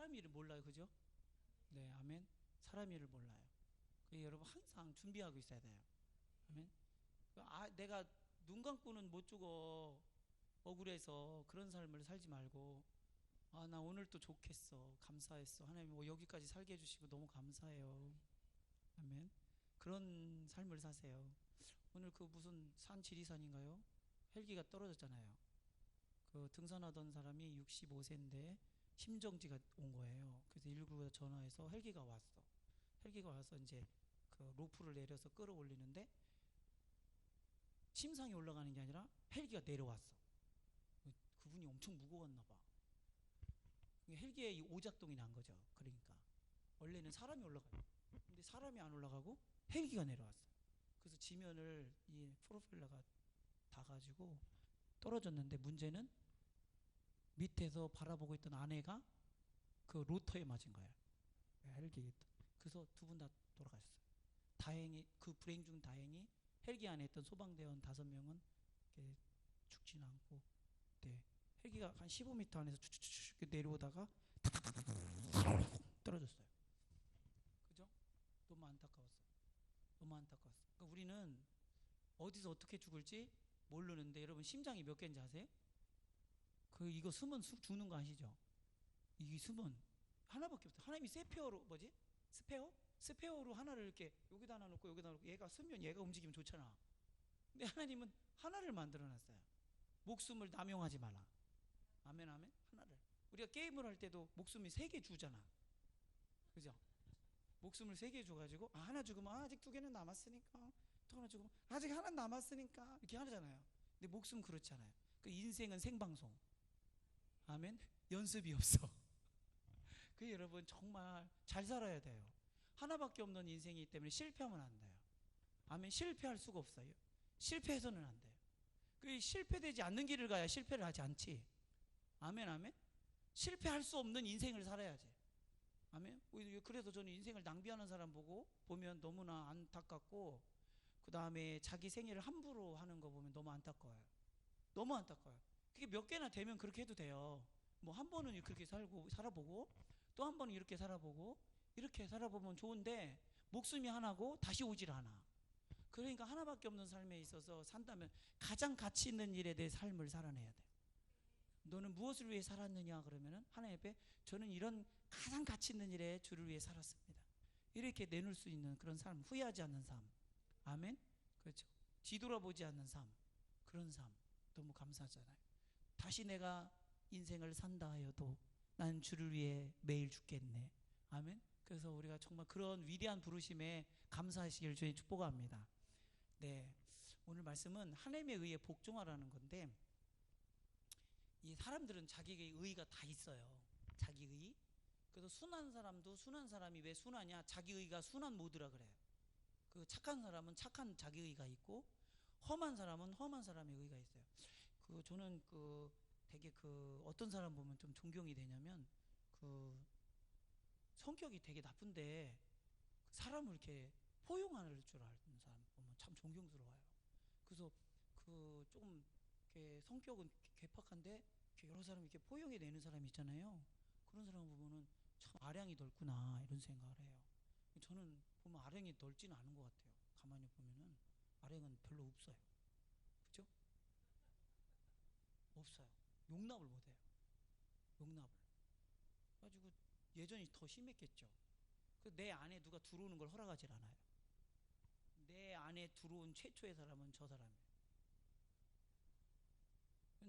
사람 일을 몰라요, 그죠? 네, 아멘. 사람 일을 몰라요. 그래서 여러분 항상 준비하고 있어야 돼요. 아멘. 내가 눈 감고는 못 죽어. 억울해서 그런 삶을 살지 말고, 나 오늘 또 좋겠어. 감사했어. 하나님 여기까지 살게 해주시고 너무 감사해요. 아멘. 그런 삶을 사세요. 오늘 그 무슨 산 지리산인가요? 헬기가 떨어졌잖아요. 그 등산하던 사람이 65세인데 심정지가 온 거예요. 그래서 119가 전화해서 헬기가 왔어. 헬기가 와서 이제 그 로프를 내려서 끌어올리는데 침상에 올라가는 게 아니라 헬기가 내려왔어. 그분이 엄청 무거웠나 봐. 헬기에 이 오작동이 난 거죠. 그러니까 원래는 사람이 올라가요. 근데 사람이 안 올라가고 헬기가 내려왔어요. 그래서 지면을 이 프로펠러가 닿아가지고 떨어졌는데, 문제는 밑에서 바라보고 있던 아내가 그 로터에 맞은 거예요. 헬기. 그래서 두 분 다 돌아가셨어요. 다행히 그 불행 중 다행히 헬기 안에 있던 소방대원 5명은 죽지는 않고, 네. 헬기가 한 15m 안에서 쭉쭉쭉 내려오다가 떨어졌어요. 그죠? 너무 안타까웠어요. 너무 안타까웠어요. 그러니까 우리는 어디서 어떻게 죽을지 모르는데, 여러분 심장이 몇 개인지 아세요? 이거 숨은 죽는 거 아시죠? 이 숨은 하나밖에 없어요. 하나님이 세페어로, 뭐지? 스페어로 하나를 이렇게 여기다 하나 놓고 여기다 놓고, 얘가 쓰면 얘가 움직이면 좋잖아. 근데 하나님은 하나를 만들어 놨어요. 목숨을 남용하지 마라. 아멘, 아멘. 하나를. 우리가 게임을 할 때도 목숨이 3개 주잖아. 그죠? 목숨을 3개 줘가지고, 하나 죽으면 아직 2개는 남았으니까, 또 하나 죽으면 아직 하나 남았으니까, 이렇게 하잖아요. 근데 목숨 그렇지 않아요. 그 인생은 생방송. 아멘. 연습이 없어. 그 여러분 정말 잘 살아야 돼요. 하나밖에 없는 인생이기 때문에 실패하면 안 돼요. 아멘. 실패할 수가 없어요. 실패해서는 안 돼요. 그 실패되지 않는 길을 가야 실패를 하지 않지. 아멘, 아멘. 실패할 수 없는 인생을 살아야지. 아멘. 그래서 저는 인생을 낭비하는 사람 보면 너무나 안타깝고, 그 다음에 자기 생애를 함부로 하는 거 보면 너무 안타까워요. 너무 안타까워요. 그게 몇 개나 되면 그렇게 해도 돼요. 뭐 한 번은 그렇게 살아보고, 또 한 번은 이렇게 살아보고, 이렇게 살아보면 좋은데, 목숨이 하나고 다시 오질 않아. 그러니까 하나밖에 없는 삶에 있어서 산다면 가장 가치 있는 일에 대해 삶을 살아내야 돼. 너는 무엇을 위해 살았느냐? 그러면은 하나님 앞에, 저는 이런 가장 가치 있는 일에 주를 위해 살았습니다. 이렇게 내놓을 수 있는 그런 삶, 후회하지 않는 삶. 아멘. 그렇죠. 뒤돌아보지 않는 삶, 그런 삶 너무 감사하잖아요. 다시 내가 인생을 산다 하여도 난 주를 위해 매일 죽겠네. 아멘. 그래서 우리가 정말 그런 위대한 부르심에 감사하시기를 주님 축복합니다. 네, 오늘 말씀은 하나님에 의해 복종하라는 건데, 이 사람들은 자기의 의의가 다 있어요. 자기 의의. 그래서 순한 사람도, 순한 사람이 왜 순하냐? 자기 의의가 순한 모드라 그래요. 그 착한 사람은 착한 자기 의의가 있고, 험한 사람은 험한 사람의 의의가 있어요. 저는 되게 어떤 사람 보면 좀 존경이 되냐면, 성격이 되게 나쁜데 사람을 이렇게 포용할 줄 아는 사람 보면 참 존경스러워요. 그래서 조금 이렇게 성격은 괴팍한데 여러 사람 이렇게 포용해 내는 사람이 있잖아요. 그런 사람 보면은 참 아량이 넓구나 이런 생각을 해요. 저는 보면 아량이 넓지는 않은 것 같아요. 가만히 보면은 아량은 별로 없어요. 그죠? 없어요. 용납을 못해요. 용납을. 가지고 예전이 더 심했겠죠. 내 안에 누가 들어오는 걸 허락하질 않아요. 내 안에 들어온 최초의 사람은 저 사람이에요.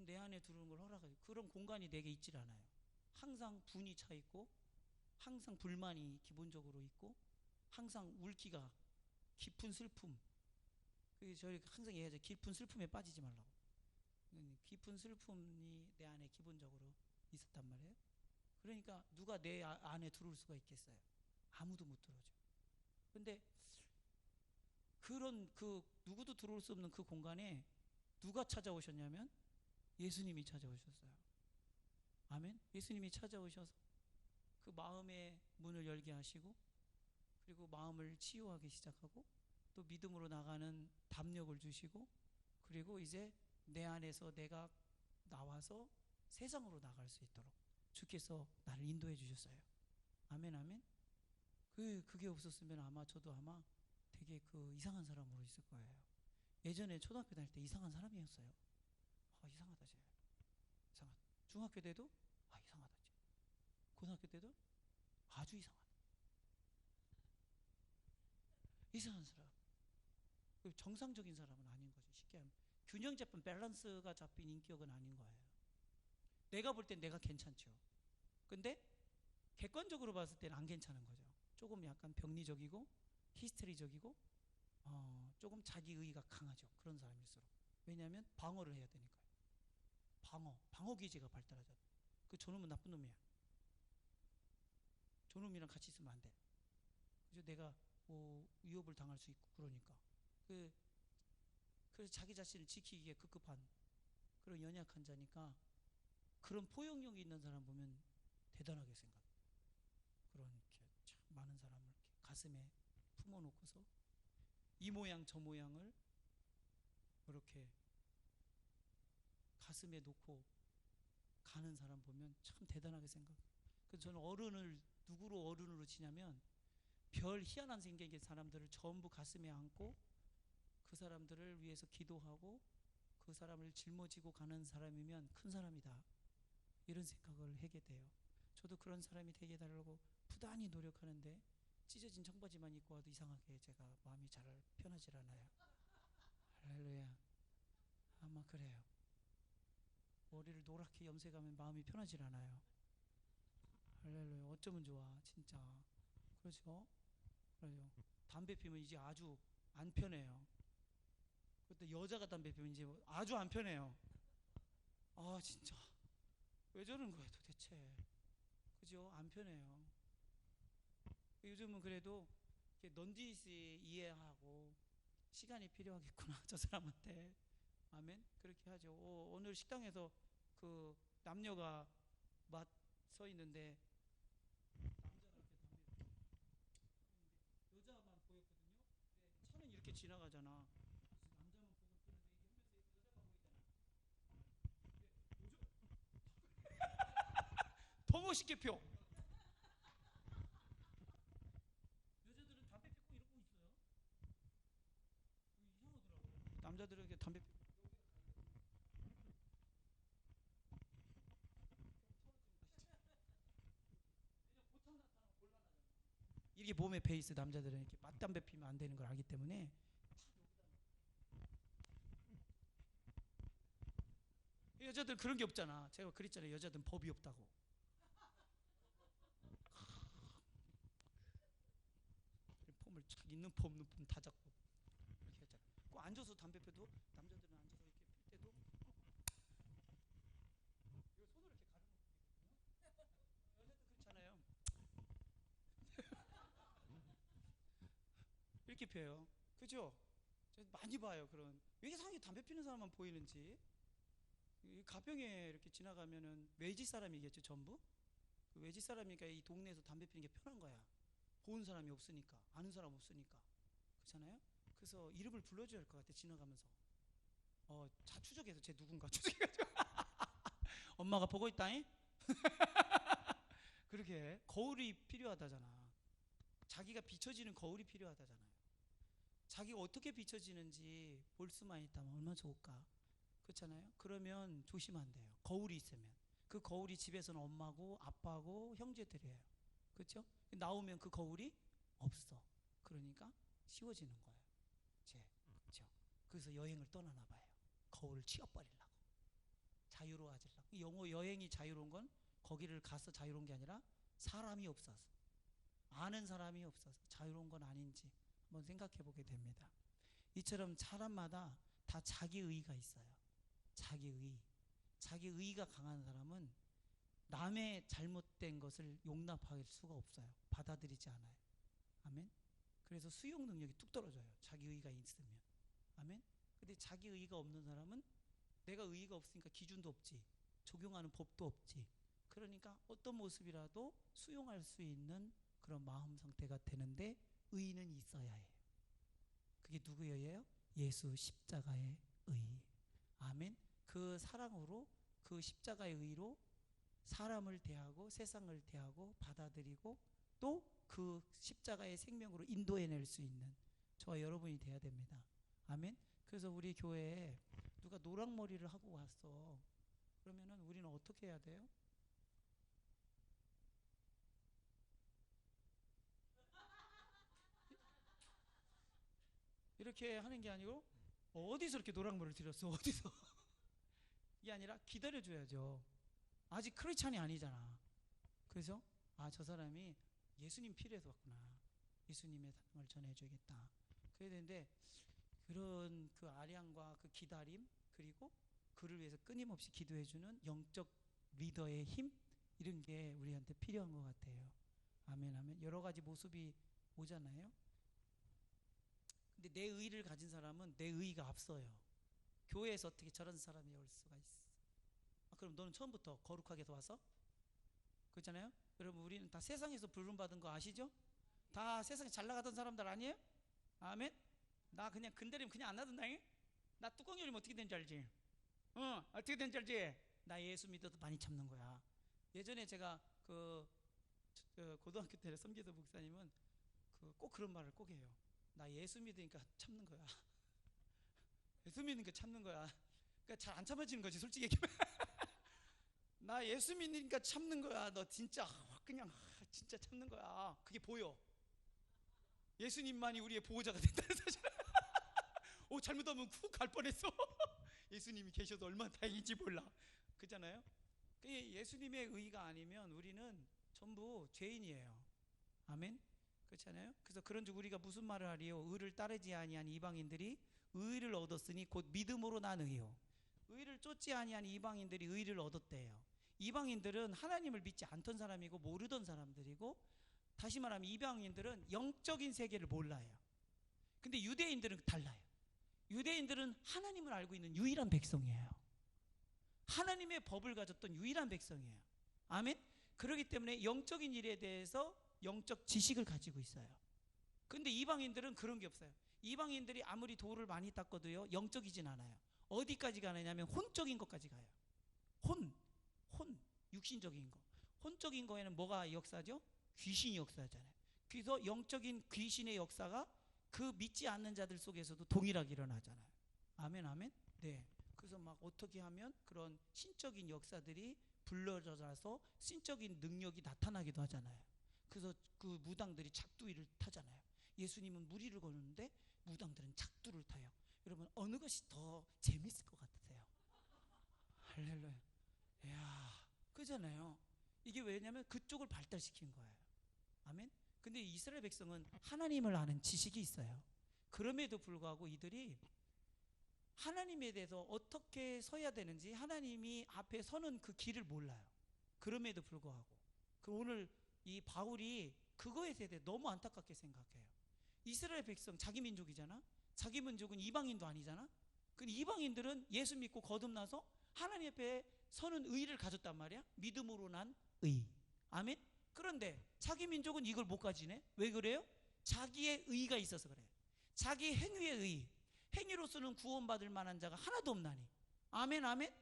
내 안에 들어오는 걸 허락하지, 그런 공간이 내게 있질 않아요. 항상 분이 차 있고, 항상 불만이 기본적으로 있고, 항상 울기가 깊은 슬픔. 저희 항상 얘기하죠. 깊은 슬픔에 빠지지 말라고. 깊은 슬픔이 내 안에 기본적으로 있었단 말이에요. 그러니까 누가 내 안에 들어올 수가 있겠어요? 아무도 못 들어오죠. 근데 그런 누구도 들어올 수 없는 그 공간에 누가 찾아오셨냐면 예수님이 찾아오셨어요. 아멘. 예수님이 찾아오셔서 그 마음의 문을 열게 하시고, 그리고 마음을 치유하기 시작하고, 또 믿음으로 나가는 담력을 주시고, 그리고 이제 내 안에서 내가 나와서 세상으로 나갈 수 있도록 주께서 나를 인도해 주셨어요. 아멘, 아멘. 그게 없었으면 아마 저도 아마 되게 그 이상한 사람으로 있을 거예요. 예전에 초등학교 다닐 때 이상한 사람이었어요. 이상하다 쟤. 이상하다. 중학교 때도 이상하다 쟤. 고등학교 때도 아주 이상하다. 이상한 사람. 정상적인 사람은 아닌 거죠. 쉽게 하면 균형 잡힌 밸런스가 잡힌 인격은 아닌 거예요. 내가 볼 땐 내가 괜찮죠. 근데 객관적으로 봤을 때는 안 괜찮은 거죠. 조금 약간 병리적이고 히스테리적이고 조금 자기의의가 강하죠. 그런 사람일수록. 왜냐하면 방어를 해야 되니까요. 방어 기제가 발달하잖아. 저놈은 나쁜 놈이야. 저놈이랑 같이 있으면 안 돼. 그래서 내가 위협을 당할 수 있고 그러니까. 그래서 자기 자신을 지키기에 급급한 그런 연약한 자니까 그런 포용력이 있는 사람 보면 대단하게 생각해요. 그렇게 참 많은 사람을 이렇게 가슴에 품어놓고서 이 모양 저 모양을 이렇게 가슴에 놓고 가는 사람 보면 참 대단하게 생각해요. 그래서 저는 어른을 누구로 어른으로 치냐면 별 희한한 생각의 사람들을 전부 가슴에 안고 그 사람들을 위해서 기도하고 그 사람을 짊어지고 가는 사람이면 큰 사람이다. 이런 생각을 하게 돼요. 저도 그런 사람이 되게 달라고 부단히 노력하는데 찢어진 청바지만 입고 와도 이상하게 제가 마음이 잘 편하질 않아요. 할렐루야. 아마 그래요. 머리를 노랗게 염색하면 마음이 편하질 않아요. 할렐루야. 어쩌면 좋아 진짜. 그렇죠? 그래요. 담배 피우면 이제 아주 안 편해요. 그때 여자가 담배 피우면 이제 아주 안 편해요. 진짜 왜 저런 거야 도대체. 그죠? 안 편해요. 요즘은 그래도 넌지시 이해하고 시간이 필요하겠구나 저 사람한테. 아멘. 그렇게 하죠. 오늘 식당에서 그 남녀가 서 있는데 남자가 이렇게 담배 여자만 보였거든요. 차는 이렇게 지나가잖아. 남자만 보고 피는데 이게 하면서 여자가 보이잖아. 더 멋있게 펴. 여자들은 담배 피고 이러고 있어요. 이상하더라고요. 남자들에게 담배 피고 이렇게 몸에 베이스 남자들은 이렇게 맞담배 피면 안 되는 걸 알기 때문에 여자들 그런 게 없잖아. 제가 그랬잖아요. 여자들은 법이 없다고. 폼을 착 있는 폼 없는 폼 다 잡고 이렇게 했잖아. 꼭 앉아서 담배 펴도 남자들은 앉아서 이렇게 필 때도 이거 손으로 이렇게 가려놓고 피거든요. 여자들 그렇잖아요. 이렇게 펴요. 그죠? 많이 봐요. 그런 왜 이상하게 담배 피는 사람만 보이는지. 가평에 이렇게 지나가면은 외지 사람이겠죠 전부. 그 외지 사람이니까 이 동네에서 담배 피는 게 편한 거야. 보는 사람이 없으니까, 아는 사람 없으니까. 그렇잖아요. 그래서 이름을 불러줘야 할 것 같아 지나가면서. 추적해서 쟤 누군가 추적해가지고 엄마가 보고 있다잉. 그렇게 거울이 필요하다잖아. 자기가 비춰지는 거울이 필요하다잖아요. 자기가 어떻게 비춰지는지 볼 수만 있다면 얼마나 좋을까. 그렇잖아요. 그러면 조심하면 안 돼요. 거울이 있으면. 그 거울이 집에서는 엄마고 아빠고 형제들이에요. 그렇죠? 나오면 그 거울이 없어. 그러니까 쉬워지는 거예요. 그렇죠? 그래서 여행을 떠나나 봐요. 거울을 치워버리려고. 자유로워지려고. 영어 여행이 자유로운 건 거기를 가서 자유로운 게 아니라 사람이 없어서, 아는 사람이 없어서 자유로운 건 아닌지 한번 생각해 보게 됩니다. 이처럼 사람마다 다 자기의의가 있어요. 자기의의가 강한 사람은 남의 잘못된 것을 용납할 수가 없어요. 받아들이지 않아요. 아멘. 그래서 수용 능력이 뚝 떨어져요. 자기의의가 있으면. 아멘. 근데 자기의의가 없는 사람은 내가 의의가 없으니까 기준도 없지, 적용하는 법도 없지. 그러니까 어떤 모습이라도 수용할 수 있는 그런 마음 상태가 되는데 의의는 있어야 해요. 그게 누구의 의예요? 예수 십자가의 의. 아멘. 그 사랑으로, 그 십자가의 의로 사람을 대하고 세상을 대하고 받아들이고 또 그 십자가의 생명으로 인도해낼 수 있는 저와 여러분이 돼야 됩니다. 아멘. 그래서 우리 교회에 누가 노랑머리를 하고 왔어. 그러면은 우리는 어떻게 해야 돼요? 이렇게 하는 게 아니고 어디서 이렇게 노랑머리를 들였어? 어디서? 이게 아니라 기다려줘야죠. 아직 크리스찬이 아니잖아. 그래서 저 사람이 예수님 필요해서 왔구나. 예수님의 사랑을 전해줘야겠다. 그래야 되는데 그런 그 아량과 그 기다림 그리고 그를 위해서 끊임없이 기도해주는 영적 리더의 힘 이런 게 우리한테 필요한 것 같아요. 아멘 아멘. 여러 가지 모습이 오잖아요. 근데 내 의의를 가진 사람은 내 의의가 앞서요. 교회에서 어떻게 저런 사람이 올 수가 있어? 그럼 너는 처음부터 거룩하게 와서? 그렇잖아요. 여러분 우리는 다 세상에서 부름받은 거 아시죠? 다 세상에 잘 나가던 사람들 아니에요? 아멘. 나 그냥 근대리면 그냥 안 나던다잉. 나 뚜껑 열리면 어떻게 되는지 알지? 어떻게 되는지 알지? 나 예수 믿어도 많이 참는 거야. 예전에 제가 그 고등학교 때 섬기던 목사님은 꼭 그런 말을 꼭 해요. 나 예수 믿으니까 참는 거야. 예수 믿으니까 참는 거야. 그러니까 잘 안 참아지는 거지 솔직히 얘기하면. 나 예수 믿으니까 참는 거야. 너 진짜 그냥 진짜 참는 거야. 그게 보여. 예수님만이 우리의 보호자가 된다는 사실. 잘못하면 훅 갈 뻔했어. 예수님이 계셔도 얼마나 다행인지 몰라. 그렇잖아요. 예수님의 의가 아니면 우리는 전부 죄인이에요. 아멘. 그렇잖아요. 그래서 그런즉 우리가 무슨 말을 하리요? 의를 따르지 아니한 이방인들이 의를 얻었으니 곧 믿음으로 난 의요. 의를 쫓지 아니한 이방인들이 의를 얻었대요. 이방인들은 하나님을 믿지 않던 사람이고 모르던 사람들이고, 다시 말하면 이방인들은 영적인 세계를 몰라요. 근데 유대인들은 달라요. 유대인들은 하나님을 알고 있는 유일한 백성이에요. 하나님의 법을 가졌던 유일한 백성이에요. 아멘. 그렇기 때문에 영적인 일에 대해서 영적 지식을 가지고 있어요. 근데 이방인들은 그런 게 없어요. 이방인들이 아무리 돌을 많이 닦아도요 영적이진 않아요. 어디까지 가느냐면 혼적인 것까지 가요. 혼 육신적인 거. 혼적인 거에는 뭐가 역사죠? 귀신이 역사하잖아요. 그래서 영적인 귀신의 역사가 그 믿지 않는 자들 속에서도 동일하게 일어나잖아요. 아멘 아멘. 네. 그래서 막 어떻게 하면 그런 신적인 역사들이 불러져서 신적인 능력이 나타나기도 하잖아요. 그래서 그 무당들이 작두이를 타잖아요. 예수님은 무리를 거는데 무당들은 작두를 타요. 여러분 어느 것이 더 재밌을 것 같으세요? 할렐루야. 이야, 그잖아요. 이게 왜냐면 그쪽을 발달시킨 거예요. 아멘. 근데 이스라엘 백성은 하나님을 아는 지식이 있어요. 그럼에도 불구하고 이들이 하나님에 대해서 어떻게 서야 되는지, 하나님이 앞에 서는 그 길을 몰라요. 그럼에도 불구하고 오늘 이 바울이 그거에 대해 너무 안타깝게 생각해요. 이스라엘 백성 자기 민족이잖아. 자기 민족은 이방인도 아니잖아. 근데 이방인들은 예수 믿고 거듭나서 하나님 앞에 서는 의를 가졌단 말이야. 믿음으로 난 의. 아멘. 그런데 자기 민족은 이걸 못 가지네. 왜 그래요? 자기의 의가 있어서 그래요. 자기 행위의 의. 행위로서는 구원받을 만한 자가 하나도 없나니. 아멘 아멘.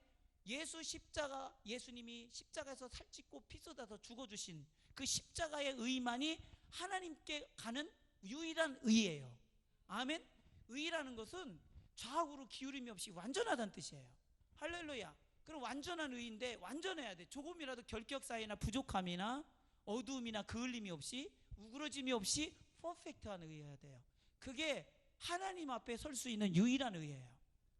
예수님이 십자가에서 살찌고 피 쏟아서 죽어주신 그 십자가의 의만이 하나님께 가는 유일한 의예요. 아멘. 의라는 것은 좌우로 기울임이 없이 완전하다는 뜻이에요. 할렐루야. 그럼 완전한 의인데 완전해야 돼. 조금이라도 결격 사이나 부족함이나 어두움이나 그을림이 없이, 우그러짐이 없이 퍼펙트한 의여야 돼요. 그게 하나님 앞에 설 수 있는 유일한 의예요.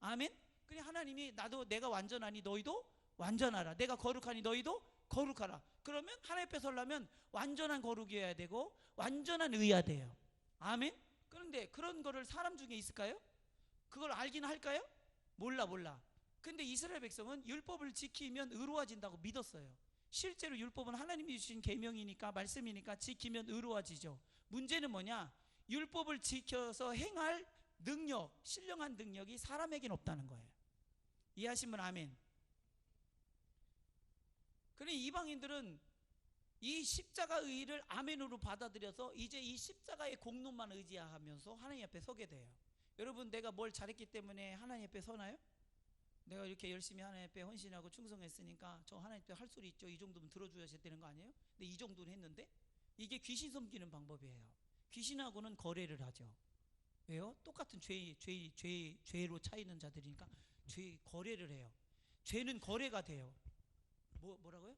아멘. 그냥 하나님이 내가 완전하니 너희도 완전하라. 내가 거룩하니 너희도 거룩하라. 그러면 하나님 앞에 서려면 완전한 거룩이어야 되고 완전한 의여야 돼요. 아멘. 그런데 그런 거를 사람 중에 있을까요? 그걸 알긴 할까요? 몰라. 근데 이스라엘 백성은 율법을 지키면 의로워진다고 믿었어요. 실제로 율법은 하나님이 주신 계명이니까, 말씀이니까 지키면 의로워지죠. 문제는 뭐냐? 율법을 지켜서 행할 능력, 신령한 능력이 사람에게는 없다는 거예요. 이해하시면 아멘. 그러니 이방인들은 이 십자가 의를 아멘으로 받아들여서 이제 이 십자가의 공로만 의지하면서 하나님 앞에 서게 돼요. 여러분, 내가 뭘 잘했기 때문에 하나님 앞에 서나요? 내가 이렇게 열심히 하나님 앞에 헌신하고 충성했으니까 저 하나님 앞에 할 소리 있죠. 이 정도면 들어줘야 되는 거 아니에요? 근데 이 정도는 했는데 이게 귀신 섬기는 방법이에요. 귀신하고는 거래를 하죠. 왜요? 똑같은 죄로 차이는 자들이니까 거래를 해요. 죄는 거래가 돼요. 뭐라고요?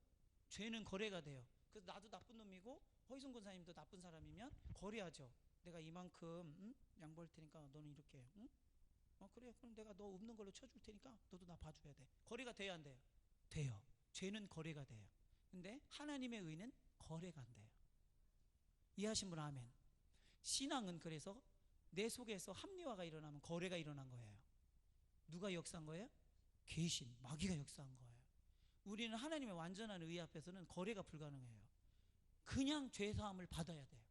죄는 거래가 돼요. 그래서 나도 나쁜 놈이고 허희순 권사님도 나쁜 사람이면 거래하죠. 내가 이만큼 양보할 테니까 너는 이렇게 그래 그럼 내가 너 없는 걸로 쳐줄 테니까 너도 나 봐줘야 돼. 거래가 돼야 안 돼요? 돼요. 죄는 거래가 돼요. 근데 하나님의 의는 거래가 안 돼요. 이해하신 분 아멘. 신앙은 그래서 내 속에서 합리화가 일어나면 거래가 일어난 거예요. 누가 역사한 거예요? 귀신, 마귀가 역사한 거예요. 우리는 하나님의 완전한 의 앞에서는 거래가 불가능해요. 그냥 죄사함을 받아야 돼요.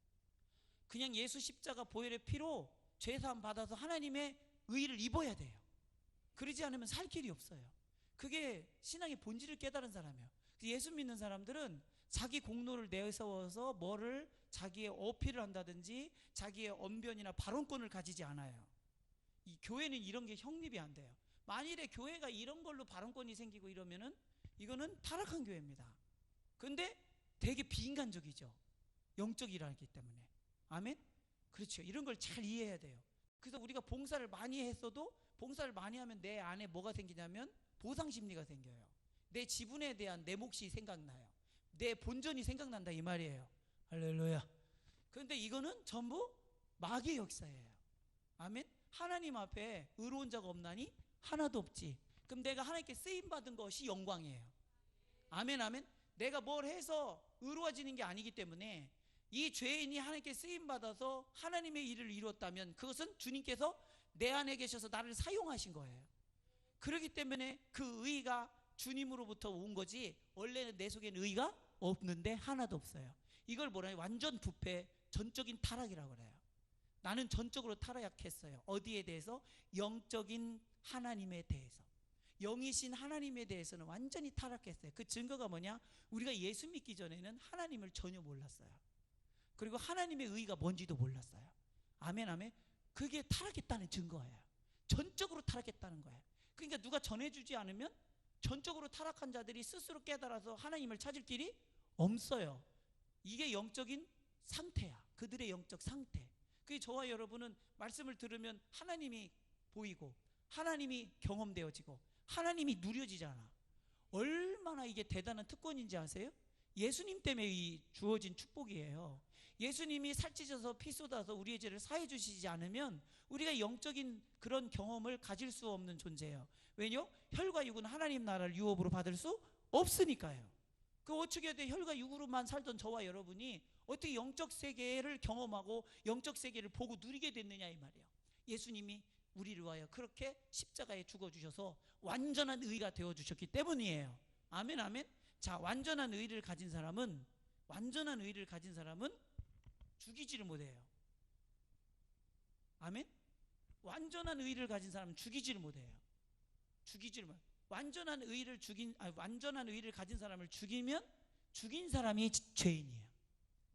그냥 예수 십자가 보혈의 피로 죄사함 받아서 하나님의 의를 입어야 돼요. 그러지 않으면 살 길이 없어요. 그게 신앙의 본질을 깨달은 사람이에요. 예수 믿는 사람들은 자기 공로를 내세워서 뭐를 자기의 어필을 한다든지 자기의 언변이나 발언권을 가지지 않아요. 이 교회는 이런 게 형립이 안 돼요. 만일에 교회가 이런 걸로 발언권이 생기고 이러면은 이거는 타락한 교회입니다. 근데 되게 비인간적이죠. 영적이라기 때문에. 아멘? 그렇죠. 이런 걸 잘 이해해야 돼요. 그래서 우리가 봉사를 많이 했어도 봉사를 많이 하면 내 안에 뭐가 생기냐면 보상심리가 생겨요. 내 지분에 대한 내 몫이 생각나요. 내 본전이 생각난다 이 말이에요. 할렐루야. 그런데 이거는 전부 마귀의 역사예요. 아멘? 하나님 앞에 의로운 자가 없나니 하나도 없지. 그럼 내가 하나님께 쓰임받은 것이 영광이에요. 아멘 아멘. 내가 뭘 해서 의로워지는 게 아니기 때문에 이 죄인이 하나님께 쓰임받아서 하나님의 일을 이루었다면 그것은 주님께서 내 안에 계셔서 나를 사용하신 거예요. 그렇기 때문에 그 의가 주님으로부터 온 거지 원래는 내 속에는 의가 없는데 하나도 없어요. 이걸 뭐라 해요? 완전 부패, 전적인 타락이라고 그래요. 나는 전적으로 타락했어요. 어디에 대해서? 영적인 하나님에 대해서. 영이신 하나님에 대해서는 완전히 타락했어요. 그 증거가 뭐냐? 우리가 예수 믿기 전에는 하나님을 전혀 몰랐어요. 그리고 하나님의 의가 뭔지도 몰랐어요. 아멘 아멘. 그게 타락했다는 증거예요. 전적으로 타락했다는 거예요. 그러니까 누가 전해주지 않으면 전적으로 타락한 자들이 스스로 깨달아서 하나님을 찾을 길이 없어요. 이게 영적인 상태야. 그들의 영적 상태. 그게 저와 여러분은 말씀을 들으면 하나님이 보이고 하나님이 경험되어지고 하나님이 누려지잖아. 얼마나 이게 대단한 특권인지 아세요? 예수님 때문에 이 주어진 축복이에요. 예수님이 살찌셔서 피 쏟아서 우리의 죄를 사해 주시지 않으면 우리가 영적인 그런 경험을 가질 수 없는 존재예요. 왜냐? 혈과 육은 하나님 나라를 유업으로 받을 수 없으니까요. 그 어떻게 돼? 혈과 육으로만 살던 저와 여러분이 어떻게 영적 세계를 경험하고 영적 세계를 보고 누리게 됐느냐 이 말이에요. 예수님이 우리를 위하여 그렇게 십자가에 죽어주셔서 완전한 의가 되어주셨기 때문이에요. 아멘 아멘. 자, 완전한 의를 가진 사람은 죽이지를 못해요. 아멘. 완전한 의를 가진 사람은 죽이지를 못해요. 완전한 의를 가진 사람을 죽이면 죽인 사람이 죄인이에요.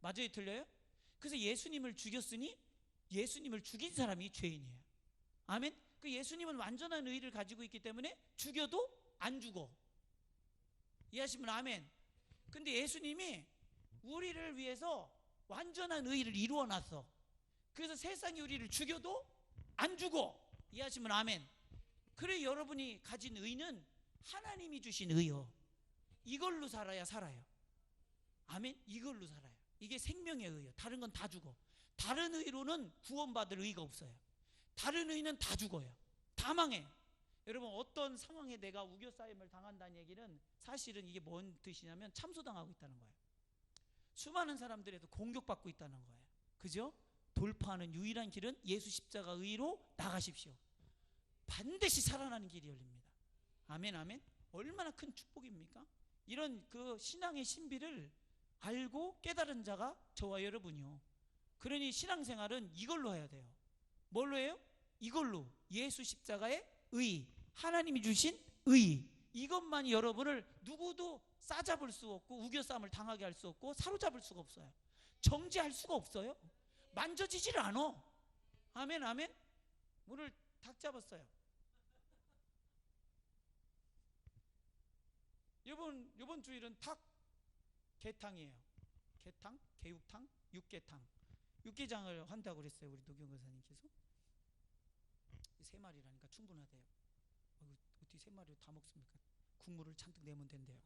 맞아요, 틀려요? 그래서 예수님을 죽였으니 예수님을 죽인 사람이 죄인이에요. 아멘. 그 예수님은 완전한 의를 가지고 있기 때문에 죽여도 안 죽어. 이해하시면 아멘. 근데 예수님이 우리를 위해서 완전한 의를 이루어 놨어. 그래서 세상이 우리를 죽여도 안 죽어. 이해하시면 아멘. 그래 여러분이 가진 의는 하나님이 주신 의요. 이걸로 살아야 살아요. 아멘. 이걸로 살아요. 이게 생명의 의요. 다른 건 다 죽어. 다른 의로는 구원받을 의가 없어요. 다른 의는 다 죽어요. 다 망해. 여러분 어떤 상황에 내가 우겨싸임을 당한다는 얘기는 사실은 이게 뭔 뜻이냐면 참소당하고 있다는 거예요. 수많은 사람들에도 공격받고 있다는 거예요. 그죠? 돌파하는 유일한 길은 예수 십자가 의로 나가십시오. 반드시 살아나는 길이 열립니다. 아멘 아멘. 얼마나 큰 축복입니까? 이런 그 신앙의 신비를 알고 깨달은 자가 저와 여러분이요. 그러니 신앙생활은 이걸로 해야 돼요. 뭘로 해요? 이걸로 예수 십자가의 의, 하나님이 주신 의, 이것만이 여러분을 누구도 싸잡을 수 없고 우겨싸움을 당하게 할 수 없고 사로잡을 수가 없어요. 정지할 수가 없어요. 만져지지를 않아. 아멘 아멘. 오늘 닭 잡았어요. 이번 주일은 개탕이에요. 개탕, 개육탕, 육개탕. 육개장을 한다고 그랬어요. 우리 노경 권사님께서. 3마리라니까 충분하대요. 어떻게 3마리를 다 먹습니까? 국물을 잔뜩 내면 된대요.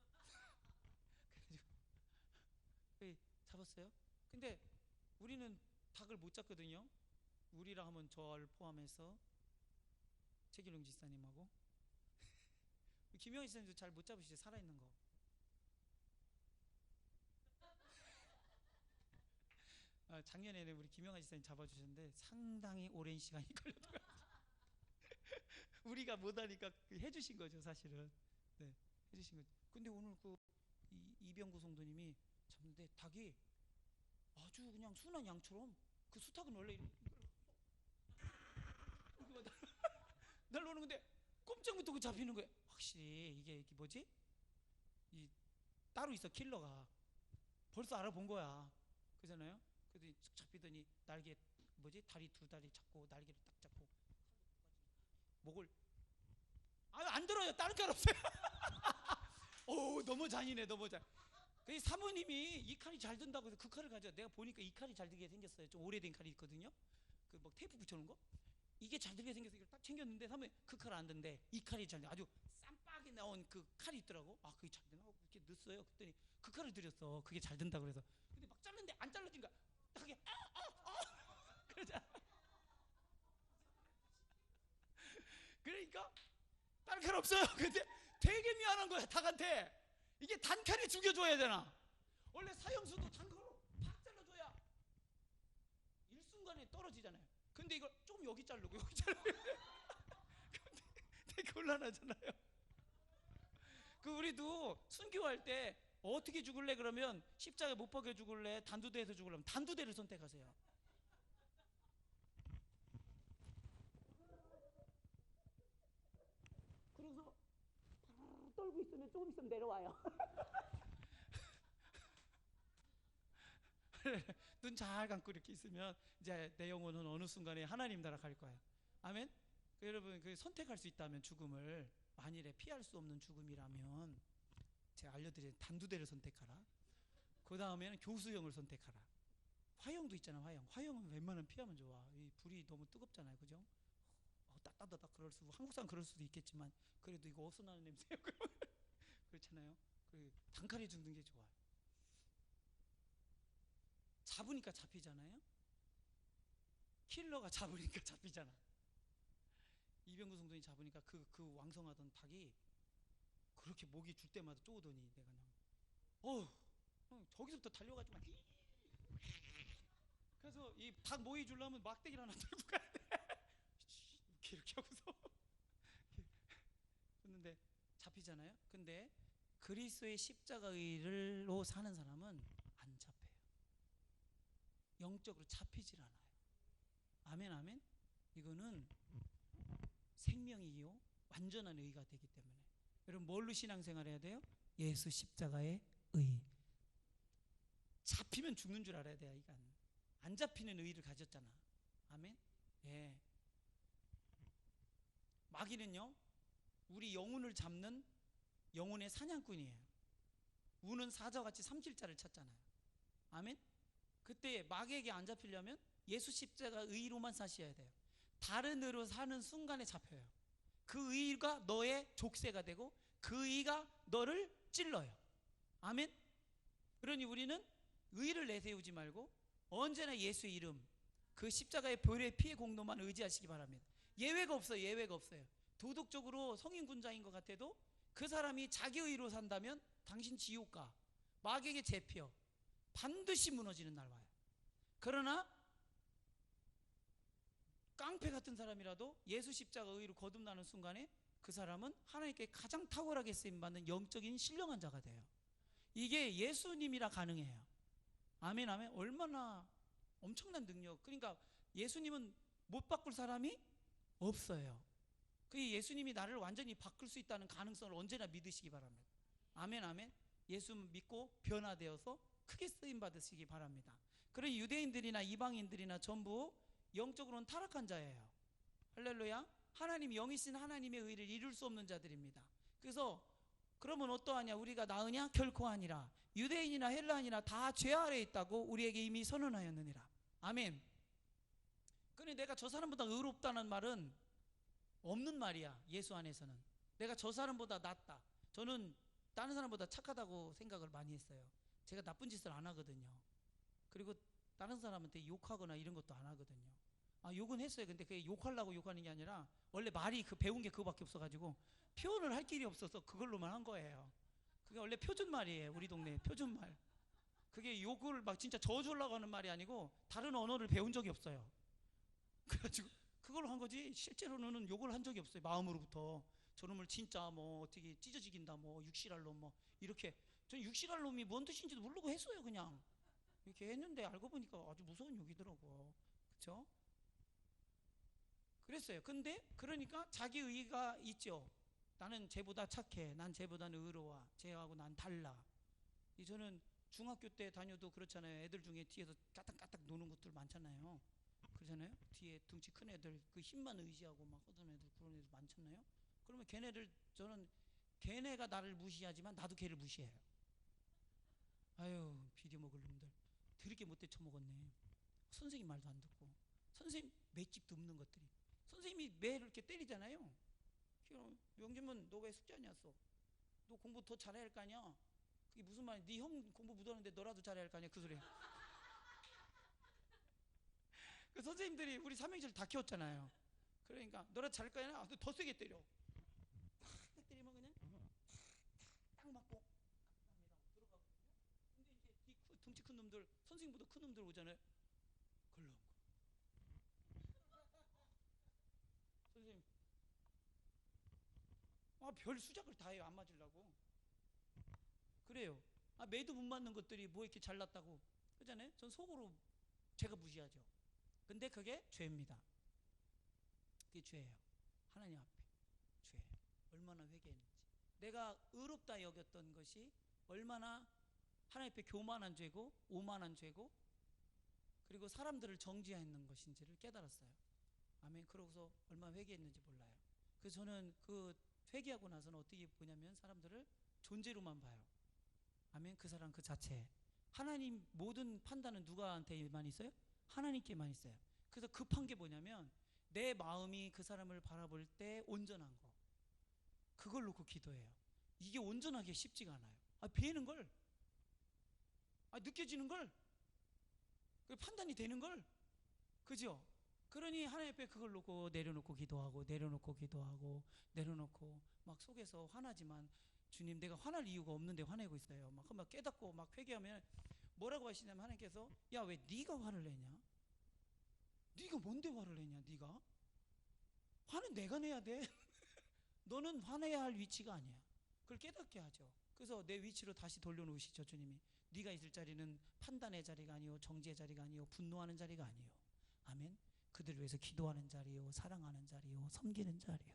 그래가지고 잡았어요. 근데 우리는 닭을 못 잡거든요. 우리라 하면 저를 포함해서 최길용 지사님하고 김영희 지사님도 잘 못 잡으시죠? 살아있는 거. 작년에는 우리 김영하 지사님 잡아주셨는데 상당히 오랜 시간이 걸렸더라고요. 우리가 못하니까 해주신 거죠, 사실은. 네, 해주신 거죠. 근데 오늘 이병구 성도님이 잡는데 닭이 아주 그냥 순한 양처럼, 그 수탉은 원래 이렇게 날라오는 건데 꼼짝부터 그 잡히는 거예요. 확실히 이게 뭐지? 따로 있어, 킬러가. 벌써 알아본 거야. 그잖아요? 그래도 잡히더니 날개 다리 2다리 잡고 날개를 딱 잡고 목을 안 들어요. 다른 칼 없어요. 오, 너무 잔인해. 너무 잔. 그 사모님이 이 칼이 잘 든다고 해서 그 칼을 가져. 내가 보니까 이 칼이 잘 들게 생겼어요. 좀 오래된 칼이 있거든요. 그 막 테이프 붙여놓은 거. 이게 잘 들게 생겨서 이걸 딱 챙겼는데 사모님 그 칼 안 든대. 이 칼이 잘 돼. 아주 쌈박이 나온 그 칼이 있더라고. 그게 잘 되나? 이렇게 넣었어요. 그랬더니 그 칼을 드렸어. 그게 잘 된다 그래서. 근데 막 자르는데 안 잘라진 거야. 하게 그러잖아. 그러니까 다른 칼 없어요. 근데 되게 미안한 거야, 닭한테. 이게 단칼에 죽여줘야 되나? 원래 사형수도 단칼로 팍 잘라줘야 일순간에 떨어지잖아요. 근데 이걸 좀 여기 자르고 여기 자르고 근데 되게 곤란하잖아요. 우리도 순교할 때 어떻게 죽을래 그러면 십자가에 못 박여 죽을래, 단두대에서 죽을래 하면 단두대를 선택하세요. 그래서 떨고 있으면 조금 있으면 내려와요. 눈 잘 감고 이렇게 있으면 이제 내 영혼은 어느 순간에 하나님 나라 갈 거예요. 아멘. 여러분, 선택할 수 있다면 죽음을, 만일에 피할 수 없는 죽음이라면 제가 알려드린 단두대를 선택하라. 그 다음에는 교수형을 선택하라. 화형도 있잖아. 화형은 웬만하면 피하면 좋아. 이 불이 너무 뜨겁잖아요, 그죠? 따다다다 그럴 수, 한국 사람 그럴 수도 있겠지만 그래도 이거 어디서 나는 냄새요? 그렇잖아요. 단칼에 죽는 게 좋아요. 잡으니까 잡히잖아요. 킬러가 잡으니까 잡히잖아. 이병구 성도님 잡으니까 그 왕성하던 닭이 그렇게 목이 줄 때마다 쪼더니 내가 그냥 저기서부터 달려가지고 그래서 이 닭 모이 주려면 막대기를 하나 들고 가야 돼. 이렇게 하고서 줬는데 잡히잖아요. 근데 그리스도의 십자가의로 사는 사람은 안 잡혀요. 영적으로 잡히질 않아요. 아멘, 아멘. 이거는 생명이요 완전한 의가 되기 때문에. 여러분, 뭘로 신앙생활 해야 돼요? 예수 십자가의 의. 잡히면 죽는 줄 알아야 돼요. 이건 안 잡히는 의를 가졌잖아. 아멘. 예. 마귀는요, 우리 영혼을 잡는 영혼의 사냥꾼이에요. 우는 사자같이 삼킬자를 찾잖아요. 아멘. 그때 마귀에게 안 잡히려면 예수 십자가 의로만 사셔야 돼요. 다른 의로 사는 순간에 잡혀요. 그 의가 너의 족쇄가 되고 그 의가 너를 찔러요. 아멘. 그러니 우리는 의를 내세우지 말고 언제나 예수의 이름, 그 십자가의 보혈의 피의 공로만 의지하시기 바랍니다. 예외가 없어요. 예외가 없어요. 도덕적으로 성인군자인 것 같아도 그 사람이 자기 의로 산다면 당신 지옥 가. 마귀에게 잡혀 반드시 무너지는 날 와요. 그러나 깡패 같은 사람이라도 예수 십자가 의로 거듭나는 순간에 그 사람은 하나님께 가장 탁월하게 쓰임받는 영적인 신령한 자가 돼요. 이게 예수님이라 가능해요. 아멘, 아멘. 얼마나 엄청난 능력. 그러니까 예수님은 못 바꿀 사람이 없어요. 그 예수님이 나를 완전히 바꿀 수 있다는 가능성을 언제나 믿으시기 바랍니다. 아멘, 아멘. 예수 믿고 변화되어서 크게 쓰임 받으시기 바랍니다. 그런 유대인들이나 이방인들이나 전부 영적으로는 타락한 자예요. 할렐루야. 하나님, 영이신 하나님의 의를 이룰 수 없는 자들입니다. 그래서 그러면 어떠하냐? 우리가 나으냐? 결코 아니라. 유대인이나 헬라인이나 다 죄 아래에 있다고 우리에게 이미 선언하였느니라. 아멘. 그런데 내가 저 사람보다 의롭다는 말은 없는 말이야. 예수 안에서는. 내가 저 사람보다 낫다. 저는 다른 사람보다 착하다고 생각을 많이 했어요. 제가 나쁜 짓을 안 하거든요. 그리고 다른 사람한테 욕하거나 이런 것도 안 하거든요. 욕은 했어요. 근데 그게 욕하려고 욕하는 게 아니라 원래 말이 배운 게 그거밖에 없어가지고 표현을 할 길이 없어서 그걸로만 한 거예요. 그게 원래 표준말이에요. 우리 동네 표준말. 그게 욕을 막 진짜 저주려고 하는 말이 아니고 다른 언어를 배운 적이 없어요. 그래가지고 그걸로 한 거지 실제로는 욕을 한 적이 없어요. 마음으로부터 저놈을 진짜 뭐 어떻게 찢어지긴다 뭐 육실할 놈 뭐 이렇게. 전 육실할 놈이 뭔 뜻인지도 모르고 했어요. 그냥 이렇게 했는데 알고 보니까 아주 무서운 욕이더라고. 그렇죠? 그랬어요. 근데 그러니까 자기 의의가 있죠. 나는 쟤보다 착해. 난 쟤보다는 의로워. 쟤하고 난 달라. 저는 중학교 때 다녀도 그렇잖아요. 애들 중에 뒤에서 까딱까딱 노는 것들 많잖아요. 그러잖아요. 뒤에 덩치 큰 애들 그 힘만 의지하고 막 하던 애들 그런 애들 많잖아요. 그러면 걔네들 저는 걔네가 나를 무시하지만 나도 걔를 무시해요. 아유 비려 먹을 놈들. 더럽게 못돼 처먹었네. 선생님 말도 안 듣고 선생님 맷집도 없는 것들이. 선생님이 매를 이렇게 때리잖아요. 영준은 너 왜 숙제 안 했어? 너 공부 더 잘해야 할 거 아니야? 그게 무슨 말이야? 네 형 공부 못하는데 너라도 잘해야 할 거 아니야? 그 소리야. 그 선생님들이 우리 삼형제를 다 키웠잖아요. 그러니까 너라도 잘할 거 아니야? 더 세게 때려. 딱 때리면 그냥 딱 맞고 들어가거든요. 근데 이제 덩치 큰 놈들 선생님보다 큰 놈들 오잖아요. 걸렁. 선생님 별 수작을 다 해요. 안 맞으려고. 그래요. 매도 못 맞는 것들이 뭐 이렇게 잘났다고 그러잖아요. 전 속으로 제가 무시하죠. 근데 그게 죄입니다. 그게 죄예요. 하나님 앞에 죄예요. 얼마나 회개했는지. 내가 의롭다 여겼던 것이 얼마나 하나님 앞에 교만한 죄고 오만한 죄고 그리고 사람들을 정죄하는 것인지를 깨달았어요. 아멘. 그러고서 얼마나 회개했는지 몰라요. 그래서 저는 그 회개하고 나서는 어떻게 보냐면 사람들을 존재로만 봐요. 아멘. 그 사람 그 자체. 하나님 모든 판단은 누구한테만 있어요? 하나님께만 있어요. 그래서 급한 게 뭐냐면 내 마음이 그 사람을 바라볼 때 온전한 거. 그걸 놓고 기도해요. 이게 온전하게 쉽지가 않아요. 배는 걸. 느껴지는 걸. 판단이 되는 걸. 그죠? 그러니 하나님 앞에 그걸 놓고 내려놓고 기도하고 내려놓고 기도하고 내려놓고 막 속에서 화나지만 주님 내가 화날 이유가 없는데 화내고 있어요. 막 깨닫고 막 회개하면 뭐라고 하시냐면 하나님께서 야 왜 네가 화를 내냐? 네가 뭔데 화를 내냐? 네가 화는 내가 내야 돼. 너는 화내야 할 위치가 아니야. 그걸 깨닫게 하죠. 그래서 내 위치로 다시 돌려놓으시죠. 주님이 네가 있을 자리는 판단의 자리가 아니요 정죄의 자리가 아니요 분노하는 자리가 아니요 아멘. 그들을 위해서 기도하는 자리요 사랑하는 자리요 섬기는 자리요.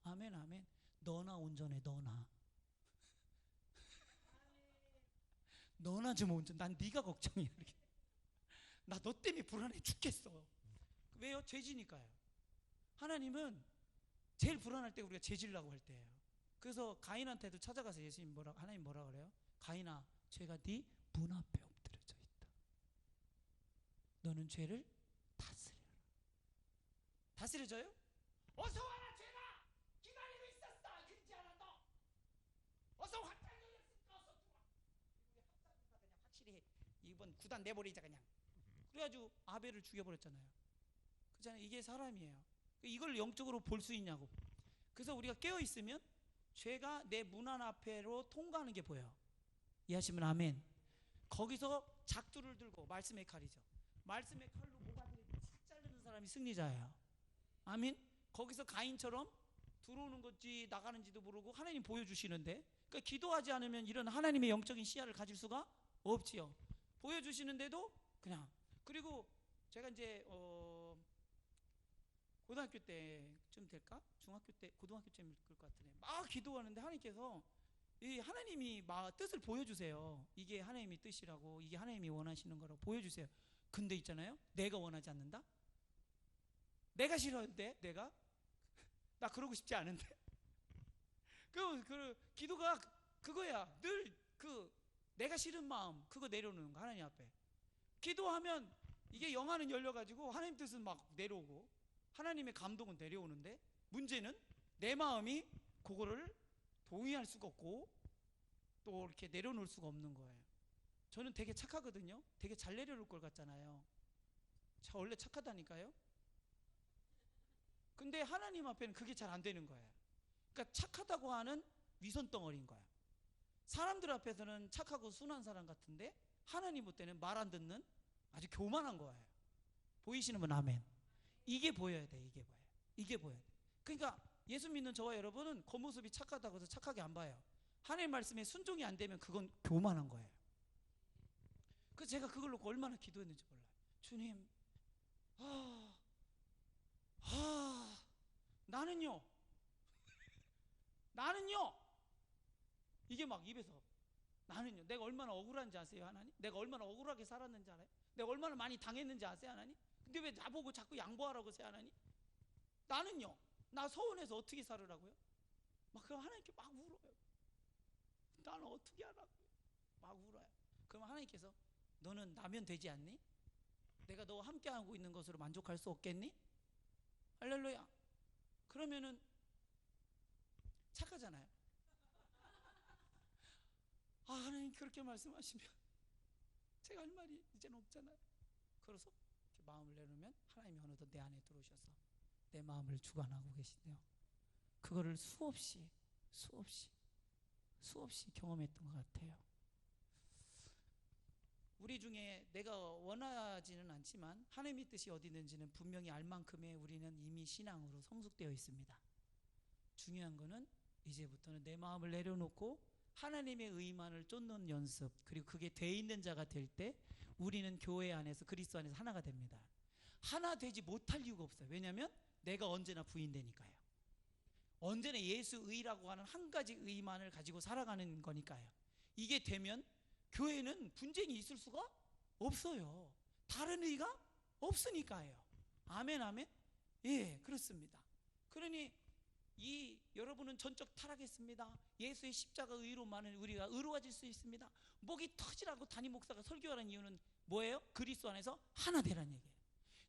아멘 아멘. 너나 온전해. 너나 좀 온전. 난 네가 걱정이야. 나 너 때문에 불안해 죽겠어. 왜요? 죄지니까요. 하나님은 제일 불안할 때 우리가 죄질라고 할 때예요. 그래서 가인한테도 찾아가서 하나님 뭐라 그래요? 가인아 죄가 네 문 앞에 엎드려져 있다. 너는 죄를 다스려라. 다스려져요? 어서 와라 죄가 기다리고 있었어. 그렇지 않아 너. 어서 확장력했으니까 어서 들어와. 우리 합사부가 그냥 확실히 이번 구단 내버리자 그냥. 그래가지고 아벨을 죽여버렸잖아요. 그잖아요. 이게 사람이에요. 이걸 영적으로 볼 수 있냐고. 그래서 우리가 깨어있으면 죄가 내 문 앞에로 통과하는 게 보여요. 이해하시면 아멘. 거기서 작두를 들고 말씀의 칼이죠. 말씀의 칼로 모가지를 착 자르는 사람이 승리자예요. 아멘. 거기서 가인처럼 들어오는 건지 나가는지도 모르고 하나님 보여주시는데 그러니까 기도하지 않으면 이런 하나님의 영적인 시야를 가질 수가 없지요. 보여주시는데도 그냥. 그리고 제가 이제 고등학교 때쯤 될까? 중학교 때 고등학교 때일 것 같으네. 막 기도하는데 하나님께서 이 하나님이 뜻을 보여주세요. 이게 하나님의 뜻이라고 이게 하나님이 원하시는 거라고 보여주세요. 근데 있잖아요. 내가 원하지 않는다? 내가 싫어하는데 내가? 나 그러고 싶지 않은데 그 기도가 그거야. 늘 내가 싫은 마음 그거 내려놓는 거 하나님 앞에. 기도하면 이게 영안은 열려가지고 하나님 뜻은 막 내려오고 하나님의 감동은 내려오는데, 문제는 내 마음이 그거를 동의할 수가 없고 또 이렇게 내려놓을 수가 없는 거예요. 저는 되게 착하거든요. 되게 잘 내려놓을 걸 같잖아요. 저 원래 착하다니까요. 근데 하나님 앞에는 그게 잘 안 되는 거예요. 그러니까 착하다고 하는 위선 덩어리인 거야. 사람들 앞에서는 착하고 순한 사람 같은데 하나님 볼 때는 말 안 듣는 아주 교만한 거예요. 보이시는 분 아멘. 이게 보여야 돼. 이게 보여야 돼. 그러니까 예수 믿는 저와 여러분은 겉모습이 착하다고 해서 착하게 안 봐요. 하나님 말씀에 순종이 안 되면 그건 교만한 거예요. 그래서 제가 그걸 놓고 얼마나 기도했는지 몰라요. 주님, 나는요 이게 막 입에서 나는요, 내가 얼마나 억울한지 아세요 하나님? 내가 얼마나 억울하게 살았는지 알아요? 내가 얼마나 많이 당했는지 아세요 하나님? 근데 왜 나보고 자꾸 양보하라고 하세요 하나님? 나는요, 나 서운해서 어떻게 살으라고요? 막 그럼 하나님께 막 울어요. 나는 어떻게 하라고요? 막 울어요. 그럼 하나님께서 너는 나면 되지 않니? 내가 너와 함께하고 있는 것으로 만족할 수 없겠니? 할렐루야. 그러면은 착하잖아요. 하나님 그렇게 말씀하시면 제가 할 말이 이제는 없잖아요. 그래서 이렇게 마음을 내놓으면 하나님이 어느덧 내 안에 들어오셔서 내 마음을 주관하고 계신데요. 그거를 수없이 경험했던 것 같아요. 우리 중에 내가 원하지는 않지만 하나님의 뜻이 어디 있는지는 분명히 알 만큼의 우리는 이미 신앙으로 성숙되어 있습니다. 중요한 거는 이제부터는 내 마음을 내려놓고 하나님의 의만을 쫓는 연습, 그리고 그게 돼 있는 자가 될 때 우리는 교회 안에서 그리스도 안에서 하나가 됩니다. 하나 되지 못할 이유가 없어요. 왜냐하면 내가 언제나 부인되니까요. 언제나 예수 의라고 하는 한 가지 의만을 가지고 살아가는 거니까요. 이게 되면 교회는 분쟁이 있을 수가 없어요. 다른 의가 없으니까요. 아멘 아멘. 예, 그렇습니다. 그러니 여러분은 전적 타락했습니다. 예수의 십자가 의로만은 우리가 의로워질 수 있습니다. 목이 터지라고 담임 목사가 설교하는 이유는 뭐예요? 그리스도 안에서 하나 되라는 얘기예요.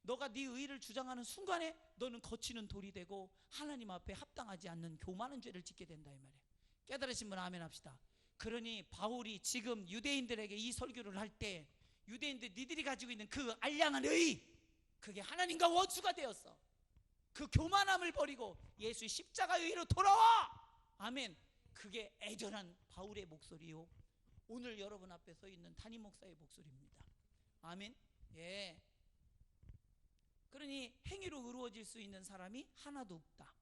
너가 네 의를 주장하는 순간에 너는 거치는 돌이 되고 하나님 앞에 합당하지 않는 교만한 죄를 짓게 된다 이 말이에요. 깨달으신 분 아멘 합시다. 그러니 바울이 지금 유대인들에게 이 설교를 할 때 유대인들 니들이 가지고 있는 그 알량한 의, 그게 하나님과 원수가 되었어. 그 교만함을 버리고 예수의 십자가의 의로 돌아와. 아멘. 그게 애절한 바울의 목소리요, 오늘 여러분 앞에 서 있는 담임 목사의 목소리입니다. 아멘. 예. 그러니 행위로 의로워질 수 있는 사람이 하나도 없다.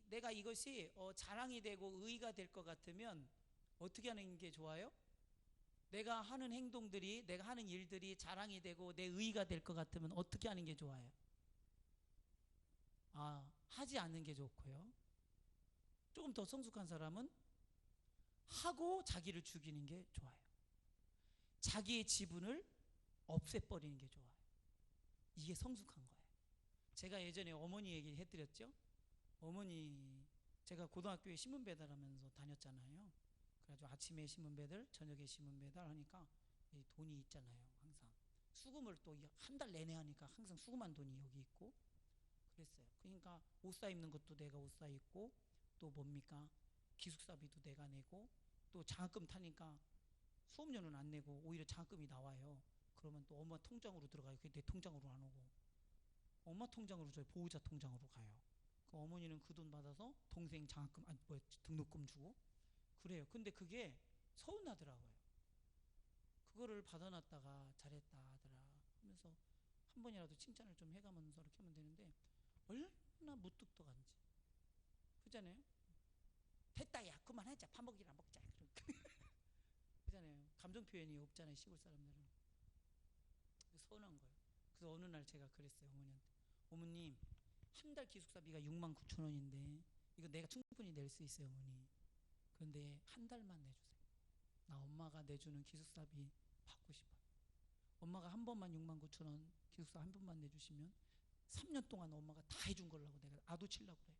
내가 이것이 자랑이 되고 의의가 될 것 같으면 어떻게 하는 게 좋아요? 내가 하는 행동들이, 내가 하는 일들이 자랑이 되고 내 의의가 될 것 같으면 어떻게 하는 게 좋아요? 하지 않는 게 좋고요. 조금 더 성숙한 사람은 하고 자기를 죽이는 게 좋아요. 자기의 지분을 없애버리는 게 좋아요. 이게 성숙한 거예요. 제가 예전에 어머니 얘기 해드렸죠. 어머니, 제가 고등학교에 신문 배달하면서 다녔잖아요. 그래가지고 아침에 신문 배달, 저녁에 신문 배달 하니까 돈이 있잖아요. 항상 수금을 또 한 달 내내 하니까 항상 수금한 돈이 여기 있고 그랬어요. 그러니까 옷 사 입는 것도 내가 옷 사 입고, 또 뭡니까, 기숙사비도 내가 내고, 또 장학금 타니까 수업료는 안 내고 오히려 장학금이 나와요. 그러면 또 엄마 통장으로 들어가요. 그게 내 통장으로 안 오고 엄마 통장으로, 저희 보호자 통장으로 가요. 그 어머니는 그 돈 받아서 동생 장학금, 등록금 주고 그래요. 근데 그게 서운하더라고요. 그거를 받아놨다가 잘했다 하더라 하면서 한 번이라도 칭찬을 좀 해가면서 이렇게 하면 되는데 얼마나 무뚝뚝한지. 그잖아요. 됐다, 야 그만하자, 밥 먹이나 먹자. 그잖아요. 감정 표현이 없잖아요, 시골 사람들은. 서운한 거예요. 그래서 어느 날 제가 그랬어요, 어머니한테. 어머님, 한 달 기숙사비가 69,000원인데 이거 내가 충분히 낼 수 있어요, 어머니. 그런데 한 달만 내주세요. 나 엄마가 내주는 기숙사비 받고 싶어요. 엄마가 한 번만 69,000원 기숙사 한 번만 내주시면 3년 동안 엄마가 다 해준 걸라고 내가 아도 치려고 그래요.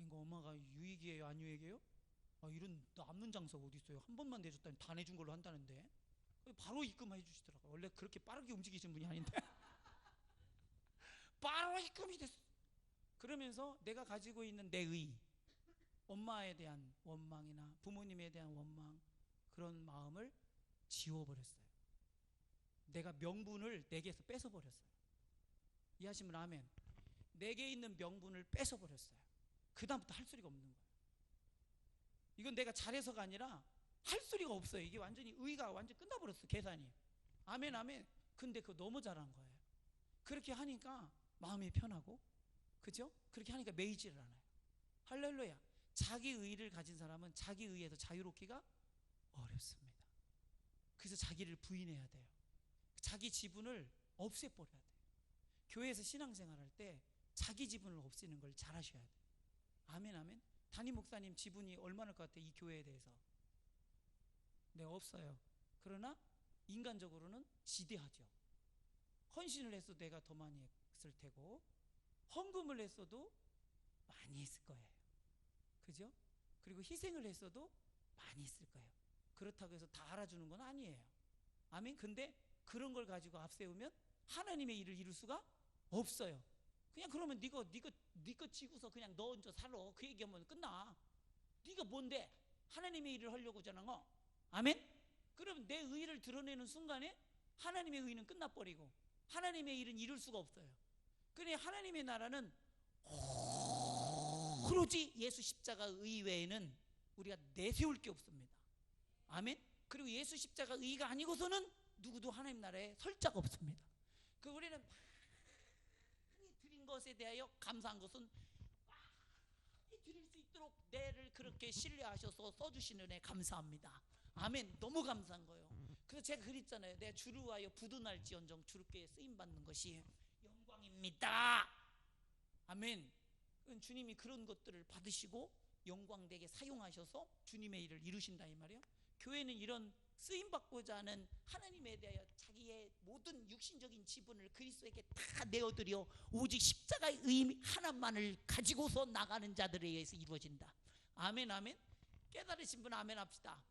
이거 엄마가 유익이에요, 안 유익이에요? 이런 남는 장사가 어디 있어요? 한 번만 내줬다니 다 내준 걸로 한다는데 바로 입금해 주시더라고요. 원래 그렇게 빠르게 움직이시는 분이 아닌데 바로 입금이 됐어. 그러면서 내가 가지고 있는 내 의, 엄마에 대한 원망이나 부모님에 대한 원망, 그런 마음을 지워버렸어요. 내가 명분을 내게서 뺏어버렸어요. 이해하시면 아멘. 내게 있는 명분을 뺏어버렸어요. 그 다음부터 할 소리가 없는 거예요. 이건 내가 잘해서가 아니라 할 소리가 없어요. 이게 완전히 의가 완전 끝나버렸어, 계산이. 아멘 아멘. 근데 그거 너무 잘한 거예요. 그렇게 하니까 마음이 편하고, 그죠? 그렇게 하니까 매이지를 않아요. 할렐루야. 자기 의를 가진 사람은 자기 의에서 자유롭기가 어렵습니다. 그래서 자기를 부인해야 돼요. 자기 지분을 없애버려야 돼요. 교회에서 신앙생활할 때 자기 지분을 없애는 걸 잘 하셔야 돼요. 아멘 아멘. 담임 목사님 지분이 얼마나 것 같아요, 이 교회에 대해서? 네, 없어요. 그러나 인간적으로는 지대하죠. 헌신을 했어도 내가 더 많이 했을 테고, 헌금을 했어도 많이 했을 거예요. 그죠? 그리고 희생을 했어도 많이 했을 거예요. 그렇다고 해서 다 알아주는 건 아니에요. 아멘. 근데 그런 걸 가지고 앞세우면 하나님의 일을 이룰 수가 없어요. 그냥 그러면 네가 지고서 그냥 너 혼자 살아, 그 얘기하면 끝나. 네가 뭔데 하나님의 일을 하려고 하잖아. 아멘. 그럼 내 의를 드러내는 순간에 하나님의 의는 끝나버리고 하나님의 일은 이룰 수가 없어요. 그래, 하나님의 나라는 오로지 예수 십자가 의 외에는 우리가 내세울 게 없습니다. 아멘. 그리고 예수 십자가 의가 아니고서는 누구도 하나님 나라에 설 자가 없습니다. 그 우리는 많이 드린 것에 대하여 감사한 것은 많이 드릴 수 있도록 내를 그렇게 신뢰하셔서 써주시는 애 감사합니다. 아멘. 너무 감사한 거예요. 그래서 제가 그랬잖아요. 내가 주를 위하여 부도날지언정 주께 쓰임받는 것이 영광입니다. 아멘. 주님이 그런 것들을 받으시고 영광되게 사용하셔서 주님의 일을 이루신다 이 말이에요. 교회는 이런 쓰임받고자 하는 하나님에 대하여 자기의 모든 육신적인 지분을 그리스도에게 다 내어드려 오직 십자가의 의미 하나만을 가지고서 나가는 자들에 의해서 이루어진다. 아멘 아멘. 깨달으신 분 아멘 합시다.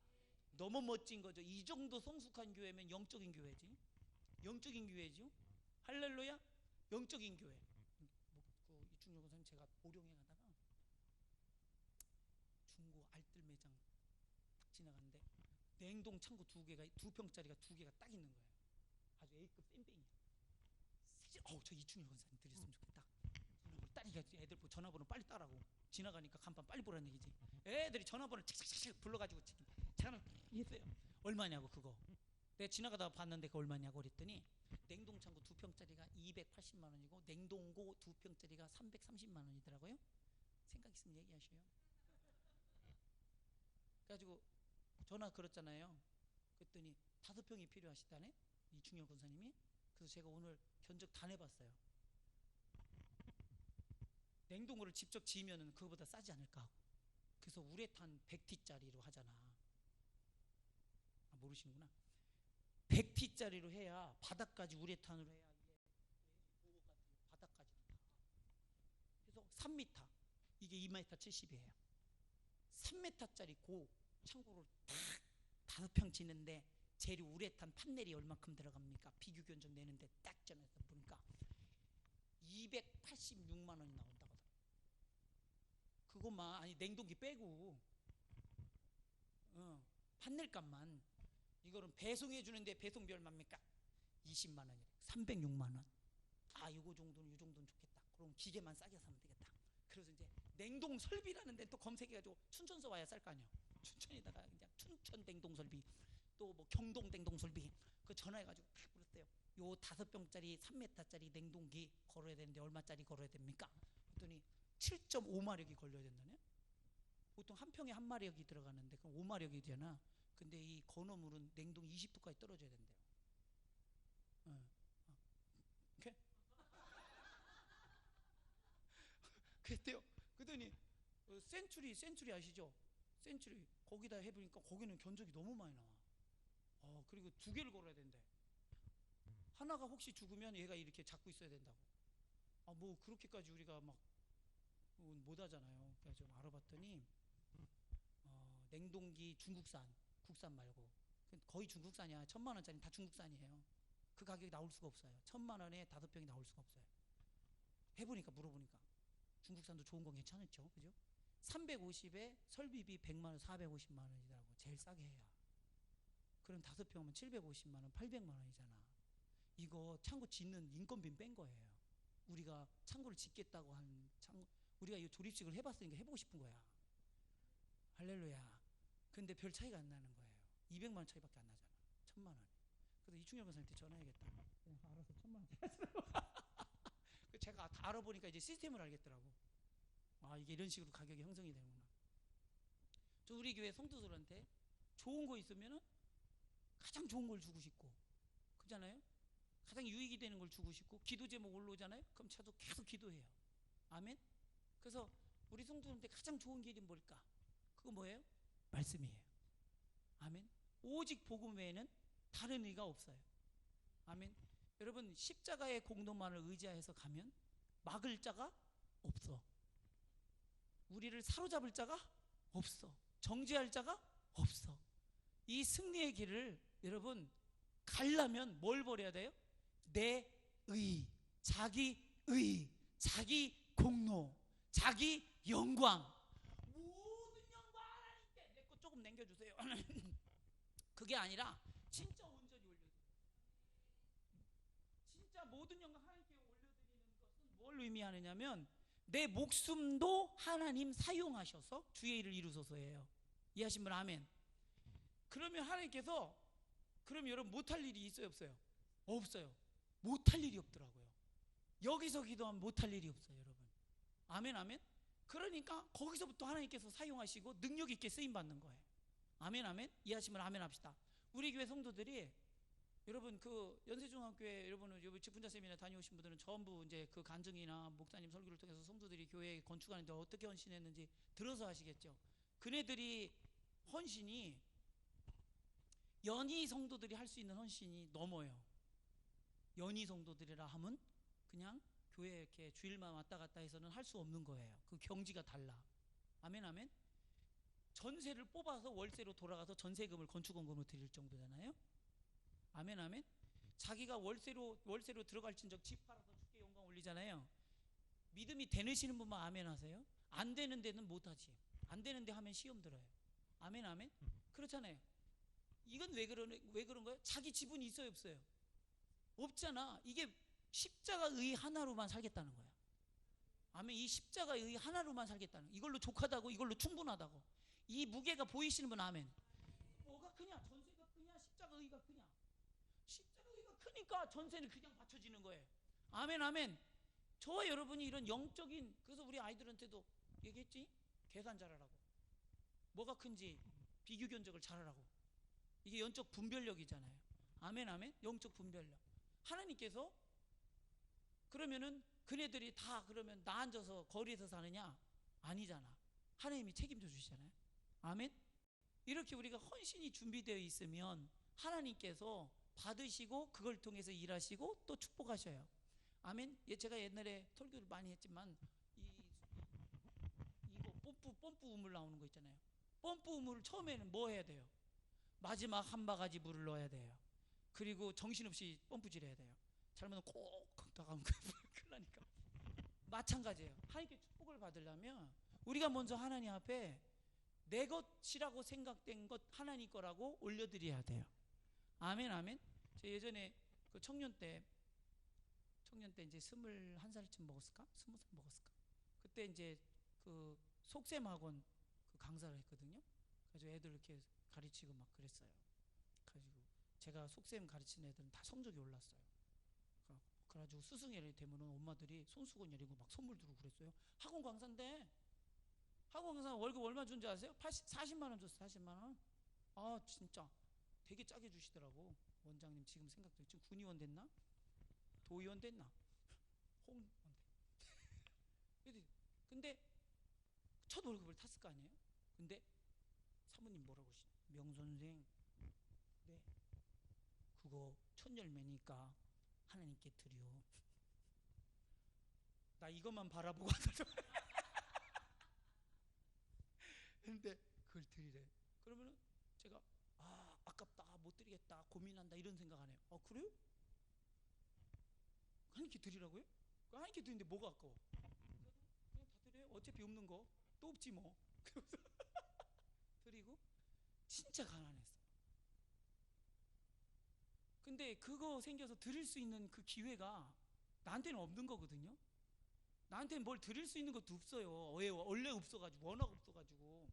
너무 멋진 거죠. 이 정도 성숙한 교회면 영적인 교회지. 영적인 교회죠. 할렐루야. 영적인 교회. 이충렬 선생님, 제가 보령에 가다가 중고 알뜰 매장 딱 지나갔는데 냉동 창고 두 평짜리가 두 개가 딱 있는 거예요. 아주 A급 쌤뱅이야. 저 이충렬 선생님 드렸으면 좋겠다. 딸이가 애들 전화번호 빨리 따라고 지나가니까 간판 빨리 보라는 얘기지. 애들이 전화번호 착착착 불러가지고 잠깐 했어요. 얼마냐고 그거. 내가 지나가다 봤는데 그거 얼마냐고 그랬더니 냉동창고 2평짜리가 280만 원이고 냉동고 2평짜리가 330만 원이더라고요. 생각 있으면 얘기하셔요. 그래가지고 전화 걸었잖아요. 그랬더니 5평이 필요하시다네, 이충렬 권사님이. 그래서 제가 오늘 견적 다 내봤어요. 냉동고를 직접 지으면 그거보다 싸지 않을까 하고. 그래서 우레탄 100T짜리로 하잖아. 모르시는구나. 100T짜리로 해야 바닥까지 우레탄으로 해야 이게 바닥까지 다. 그래서 3m, 이게 2m 70이에요. 3m짜리 고 창고를 딱 5평 짓는데 재료 우레탄 판넬이 얼마큼 들어갑니까? 비교 견적 내는데 딱 전해서 보니까 286만 원이 나온다고 하더라고요. 그것만, 아니 냉동기 빼고 판넬값만. 이거는 배송해 주는데 배송비 얼마입니까? 20만 원이래. 306만 원. 요거 정도는, 이 정도는 좋겠다. 그럼 기계만 싸게 사면 되겠다. 그래서 이제 냉동 설비라는 데 또 검색해가지고 춘천서 와야 쌀 거 아니에요. 춘천에다가 그냥 춘천 냉동 설비, 또 뭐 경동 냉동 설비, 그 전화해가지고 딱 물었어요. 요 5병짜리 3m짜리 냉동기 걸어야 되는데 얼마짜리 걸어야 됩니까? 그랬더니 7.5마력이 걸려야 된다네. 보통 한 평에 한 마력이 들어가는데 그럼 5마력이 되나? 근데 이 건어물은 냉동 20도까지 떨어져야 된대요. 오케이? 그랬대요. 그랬더니 센츄리 아시죠? 센츄리 거기다 해보니까 거기는 견적이 너무 많이 나와. 그리고 2개를 걸어야 된대. 하나가 혹시 죽으면 얘가 이렇게 잡고 있어야 된다고. 뭐 그렇게까지 우리가 막 못 하잖아요. 그래서 좀 알아봤더니 냉동기 중국산, 국산 말고 거의 중국산이야. 1,000만 원짜리 다 중국산이에요. 그 가격이 나올 수가 없어요. 1,000만 원에 5병이 나올 수가 없어요. 해보니까 물어보니까 중국산도 좋은 건 괜찮죠, 그죠? 350에 설비비 100만 원, 450만 원이더라고. 제일 싸게 해야. 그럼 5병이면 750만 원, 800만 원이잖아. 이거 창고 짓는 인건비 뺀 거예요. 우리가 창고를 짓겠다고 한 우리가 이 조립식을 해봤으니까 해보고 싶은 거야. 할렐루야. 근데 별 차이가 안 나는 거예요. 200만 원 차이밖에 안 나잖아. 1,000만 원. 그래서 이충렬 권사님한테 전화해야겠다. 알아서 1,000만 원 제가 다 알아보니까 이제 시스템을 알겠더라고. 아, 이게 이런 식으로 가격이 형성이 되는구나. 저 우리 교회 성도들한테 좋은 거 있으면은 가장 좋은 걸 주고 싶고, 그잖아요? 가장 유익이 되는 걸 주고 싶고, 기도 제목 올라오잖아요? 그럼 저도 계속 기도해요. 아멘? 그래서 우리 성도들한테 가장 좋은 길이 뭘까? 그거 뭐예요? 말씀이에요. 아멘? 오직 복음 외에는 다른 의가 없어요. 아멘? 여러분, 십자가의 공로만을 의지해서 가면 막을 자가 없어. 우리를 사로잡을 자가 없어. 정죄할 자가 없어. 이 승리의 길을 여러분 가려면 뭘 버려야 돼요? 내 의, 자기 의, 자기 공로, 자기 영광, 모든 영광 하나님께. 내 거 조금 남겨주세요. 그게 아니라 진짜 온전히 올려드려요. 진짜 모든 영광 하나님께 올려드리는 것은 뭘 의미하느냐면 내 목숨도 하나님 사용하셔서 주의 일을 이루소서예요. 이해하신 분 아멘. 그러면 하나님께서, 그럼 여러분 못할 일이 있어요 없어요? 없어요. 못할 일이 없더라고요. 여기서 기도하면 못할 일이 없어요 여러분. 아멘 아멘. 그러니까 거기서부터 하나님께서 사용하시고 능력 있게 쓰임 받는 거예요. 아멘 아멘. 이해하시면 아멘 합시다. 우리 교회 성도들이 여러분 그 연세중학교에 여러분 직분자 세미나 다녀오신 분들은 전부 이제 그 간증이나 목사님 설교를 통해서 성도들이 교회 건축하는데 어떻게 헌신했는지 들어서 하시겠죠. 그네들이 헌신이 연희 성도들이 할 수 있는 헌신이 넘어요. 연희 성도들이라 하면 그냥 교회 이렇게 주일만 왔다 갔다 해서는 할 수 없는 거예요. 그 경지가 달라. 아멘 아멘. 전세를 뽑아서 월세로 돌아가서 전세금을 건축원금으로 드릴 정도잖아요. 아멘 아멘. 자기가 월세로 들어갈진적 집 팔아서 주께 영광 올리잖아요. 믿음이 되시는 분만 아멘 하세요. 안 되는 데는 못 하지. 안 되는 데 하면 시험 들어요. 아멘 아멘. 그렇잖아요. 이건 왜 그런 거예요? 자기 지분이 있어요 없어요? 없잖아. 이게 십자가의 하나로만 살겠다는 거야. 아멘. 이 십자가의 하나로만 살겠다는, 이걸로 족하다고, 이걸로 충분하다고. 이 무게가 보이시는 분 아멘. 뭐가 크냐? 전세가 크냐? 십자가의가 크냐? 십자가의가 크니까 전세는 그냥 받쳐지는 거예요. 아멘 아멘. 저와 여러분이 이런 영적인, 그래서 우리 아이들한테도 얘기했지? 계산 잘하라고. 뭐가 큰지 비교 견적을 잘하라고. 이게 영적 분별력이잖아요. 아멘 아멘. 영적 분별력. 하나님께서 그러면은 그네들이 다 그러면 나 앉아서 거리에서 사느냐? 아니잖아. 하나님이 책임져 주시잖아요. 아멘. 이렇게 우리가 헌신이 준비되어 있으면 하나님께서 받으시고 그걸 통해서 일하시고 또 축복하셔요. 아멘. 제가 옛날에 설교를 많이 했지만 이거 뽐뿌 우물 나오는 거 있잖아요. 뽐뿌 우물을 처음에는 뭐 해야 돼요? 마지막 한 바가지 물을 넣어야 돼요. 그리고 정신없이 펌프질 해야 돼요. 잘못하면 꼭 나가면 큰일 나니까. 마찬가지예요. 하나님께 축복을 받으려면 우리가 먼저 하나님 앞에 내 것이라고 생각된 것 하나님 거라고 올려드려야 돼요. 아멘 아멘. 제가 예전에 그 청년 때 이제 21살쯤 먹었을까? 20살 먹었을까? 그때 이제 그 속셈학원 그 강사를 했거든요. 그래서 애들 이렇게 가르치고 막 그랬어요. 가지고 제가 속셈 가르치는 애들은 다 성적이 올랐어요. 그래가지고 스승이 되면은 엄마들이 손수건 내리고 막 선물 주고 그랬어요. 학원 강사인데, 학원 강사 월급 얼마 준지 아세요? 40만 원 줬어. 40만 원. 아 진짜 되게 짜게 주시더라고. 원장님 지금 생각도, 지금 군의원 됐나? 도의원 됐나? 홍원 근데 첫 월급을 탔을 거 아니에요? 근데 사모님 뭐라고 하시냐? 명선생, 네, 그거 첫 열매니까 하나님께 드려. 나 이것만 바라보고 근데 그걸 드리래. 그러면은 제가 아깝다, 못 드리겠다, 고민한다 이런 생각 안 해요. 그래요? 하나님께 드리라고요? 하나님께 드리는데 뭐가 아까워? 그냥 다 드려요. 어차피 없는 거 또 없지 뭐. 그래서 드리고 진짜 가난했어. 근데 그거 생겨서 드릴 수 있는 그 기회가 나한테는 없는 거거든요. 나한테는 뭘 드릴 수 있는 것도 없어요. 왜? 원래 없어가지고, 워낙 없어가지고.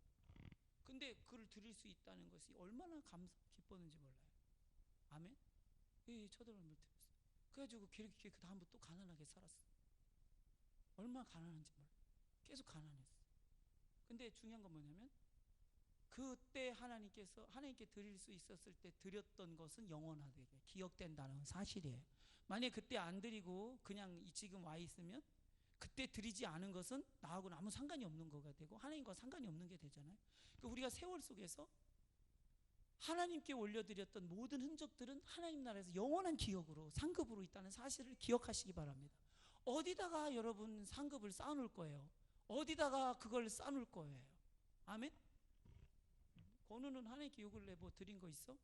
근데 그걸 드릴 수 있다는 것이 얼마나 기뻤는지 몰라요. 아멘? 예, 쳐들어오는 걸 들었어요. 그래가지고 그렇게 그 다음부터 또 가난하게 살았어. 얼마나 가난한지 몰라요. 계속 가난했어. 근데 중요한 건 뭐냐면 그때 하나님께 드릴 수 있었을 때 드렸던 것은 영원하게 기억된다는 사실이에요. 만약에 그때 안 드리고 그냥 지금 와 있으면 그때 드리지 않은 것은 나하고는 아무 상관이 없는 거가 되고 하나님과 상관이 없는 게 되잖아요. 그러니까 우리가 세월 속에서 하나님께 올려드렸던 모든 흔적들은 하나님 나라에서 영원한 기억으로 상급으로 있다는 사실을 기억하시기 바랍니다. 어디다가 여러분 상급을 쌓아놓을 거예요? 어디다가 그걸 쌓아놓을 거예요? 아멘? 건우는 하나님께 욕을 내 뭐 드린 거 있어?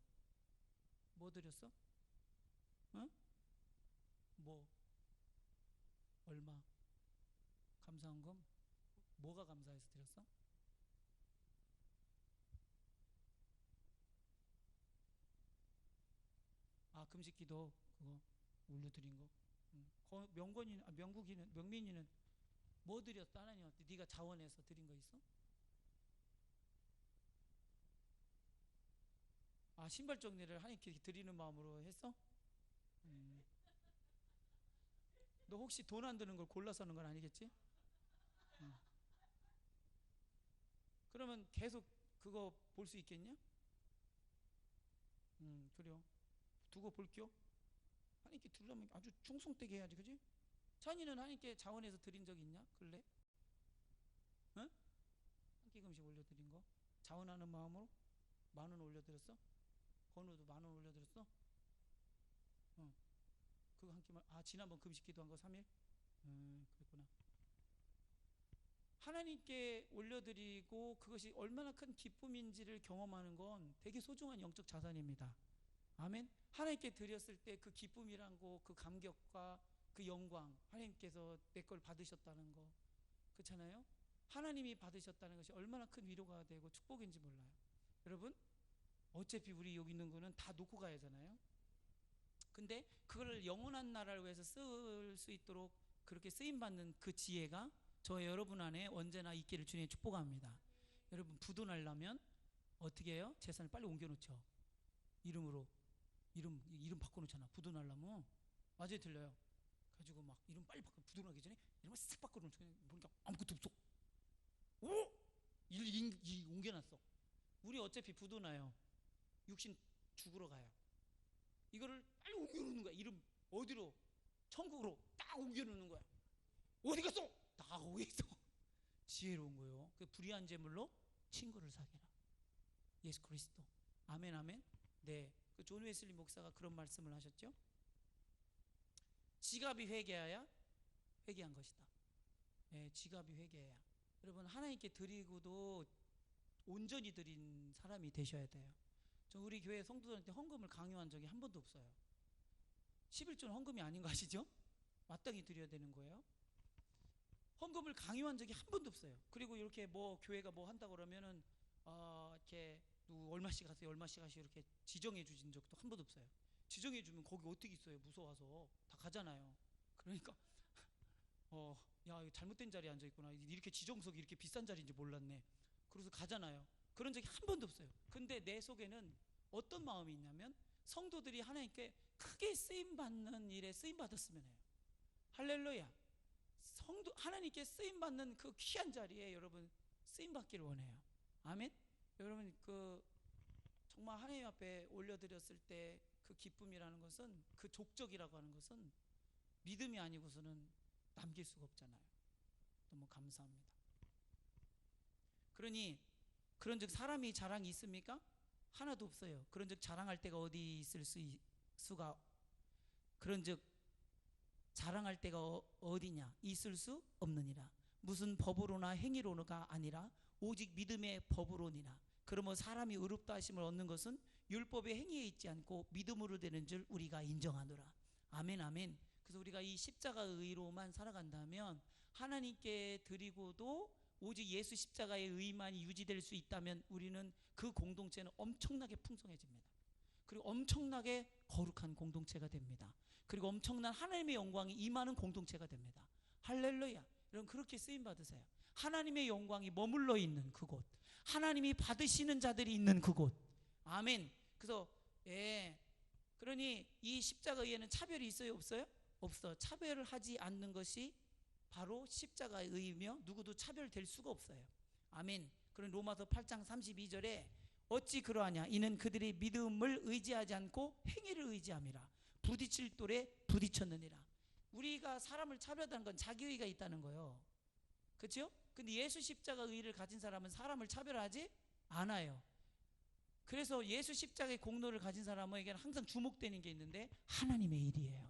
뭐 드렸어? 어? 뭐? 얼마? 감사헌금? 뭐가 감사해서 드렸어? 금식기도 그거 올려드린 거. 명민이는 뭐 드렸어? 하나님한테 네가 자원해서 드린 거 있어? 신발 정리를 하나님께 드리는 마음으로 했어? 너 혹시 돈 안 드는 걸 골라서 하는 건 아니겠지? 그러면 계속 그거 볼 수 있겠냐? 그래요. 두고 볼게요. 하나님께 드리려면 아주 충성되게 해야지, 그지? 찬이는 하나님께 자원해서 드린 적 있냐? 근래? 응? 한 끼 금식 올려드린 거? 자원하는 마음으로? 10,000원 올려드렸어? 건우도 10,000원 올려드렸어? 그거 한 끼만, 지난번 금식 기도한 거 3일? 그랬구나. 하나님께 올려드리고 그것이 얼마나 큰 기쁨인지를 경험하는 건 되게 소중한 영적 자산입니다. 아멘. 하나님께 드렸을 때 그 기쁨이란 거, 그 감격과 그 영광, 하나님께서 내 걸 받으셨다는 거, 그렇잖아요. 하나님이 받으셨다는 것이 얼마나 큰 위로가 되고 축복인지 몰라요. 여러분, 어차피 우리 여기 있는 거는 다 놓고 가야 하잖아요. 근데 그걸 영원한 나라를 위해서 쓸 수 있도록 그렇게 쓰임받는 그 지혜가 저 여러분 안에 언제나 있기를 주님의 축복합니다. 여러분 부도 날라면 어떻게 해요? 재산을 빨리 옮겨놓죠. 이름으로 이름 바꿔놓잖아. 부도 날라면 맞아요, 들려요. 가지고 막 이름 빨리 바꿔. 부도 나기 전에 이름을 싹 바꿔놓죠. 보니까 아무것도 없어. 이 옮겨놨어. 우리 어차피 부도 나요. 육신 죽으러 가요. 이거를 빨리 옮겨놓는 거야. 이름 어디로? 천국으로 딱 옮겨놓는 거야. 어디 갔어? 나 거기 있어. 지혜로운 거예요. 그 불의한 재물로 친구를 사귀라. 예수 그리스도. 아멘, 아멘. 네, 그 존 웨슬리 목사가 그런 말씀을 하셨죠. 지갑이 회개하야 회개한 것이다. 네, 지갑이 회개해야. 여러분 하나님께 드리고도 온전히 드린 사람이 되셔야 돼요. 저 우리 교회 성도들한테 헌금을 강요한 적이 한 번도 없어요. 11조는 헌금이 아닌 거 아시죠? 마땅히 드려야 되는 거예요. 헌금을 강요한 적이 한 번도 없어요. 그리고 이렇게 뭐 교회가 뭐 한다 그러면은 이렇게 얼마씩 하세요, 얼마씩 하세요 이렇게 지정해 주신 적도 한 번도 없어요. 지정해 주면 거기 어떻게 있어요? 무서워서 다 가잖아요. 그러니까 야 이거 잘못된 자리에 앉아 있구나. 이렇게 지정석이 이렇게 비싼 자리인지 몰랐네. 그래서 가잖아요. 그런 적이 한 번도 없어요. 근데 내 속에는 어떤 마음이 있냐면 성도들이 하나님께 크게 쓰임 받는 일에 쓰임 받았으면 해요. 할렐루야. 성도 하나님께 쓰임 받는 그 귀한 자리에 여러분 쓰임 받기를 원해요. 아멘. 여러분 그 정말 하나님 앞에 올려드렸을 때 그 기쁨이라는 것은 그 족적이라고 하는 것은 믿음이 아니고서는 남길 수가 없잖아요. 너무 감사합니다. 그러니 그런즉 사람이 자랑이 있습니까? 하나도 없어요. 그런즉 자랑할 데가 어디 있을 수가 그런즉 자랑할 데가 어디냐? 있을 수 없느니라. 무슨 법으로나 행위로가 아니라 오직 믿음의 법으로니라. 그러므로 사람이 의롭다 하심을 얻는 것은 율법의 행위에 있지 않고 믿음으로 되는 줄 우리가 인정하노라. 아멘 아멘. 그래서 우리가 이 십자가의 의로만 살아간다면 하나님께 드리고도 오직 예수 십자가의 의만이 유지될 수 있다면 우리는 그 공동체는 엄청나게 풍성해집니다. 그리고 엄청나게 거룩한 공동체가 됩니다. 그리고 엄청난 하나님의 영광이 임하는 공동체가 됩니다. 할렐루야. 여러분 그렇게 쓰임 받으세요. 하나님의 영광이 머물러 있는 그곳, 하나님이 받으시는 자들이 있는 그곳. 아멘. 그래서 그러니 이 십자가 의에는 차별이 있어요, 없어요? 없어. 차별을 하지 않는 것이 바로 십자가의 의이며 누구도 차별될 수가 없어요. 아멘. 그런 로마서 8장 32절에 어찌 그러하냐 이는 그들이 믿음을 의지하지 않고 행위를 의지함이라. 부딪힐 돌에 부딪혔느니라. 우리가 사람을 차별하는 건 자기의가 있다는 거예요. 그렇죠? 근데 예수 십자가 의를 가진 사람은 사람을 차별하지 않아요. 그래서 예수 십자가의 공로를 가진 사람에게는 항상 주목되는 게 있는데 하나님의 일이에요.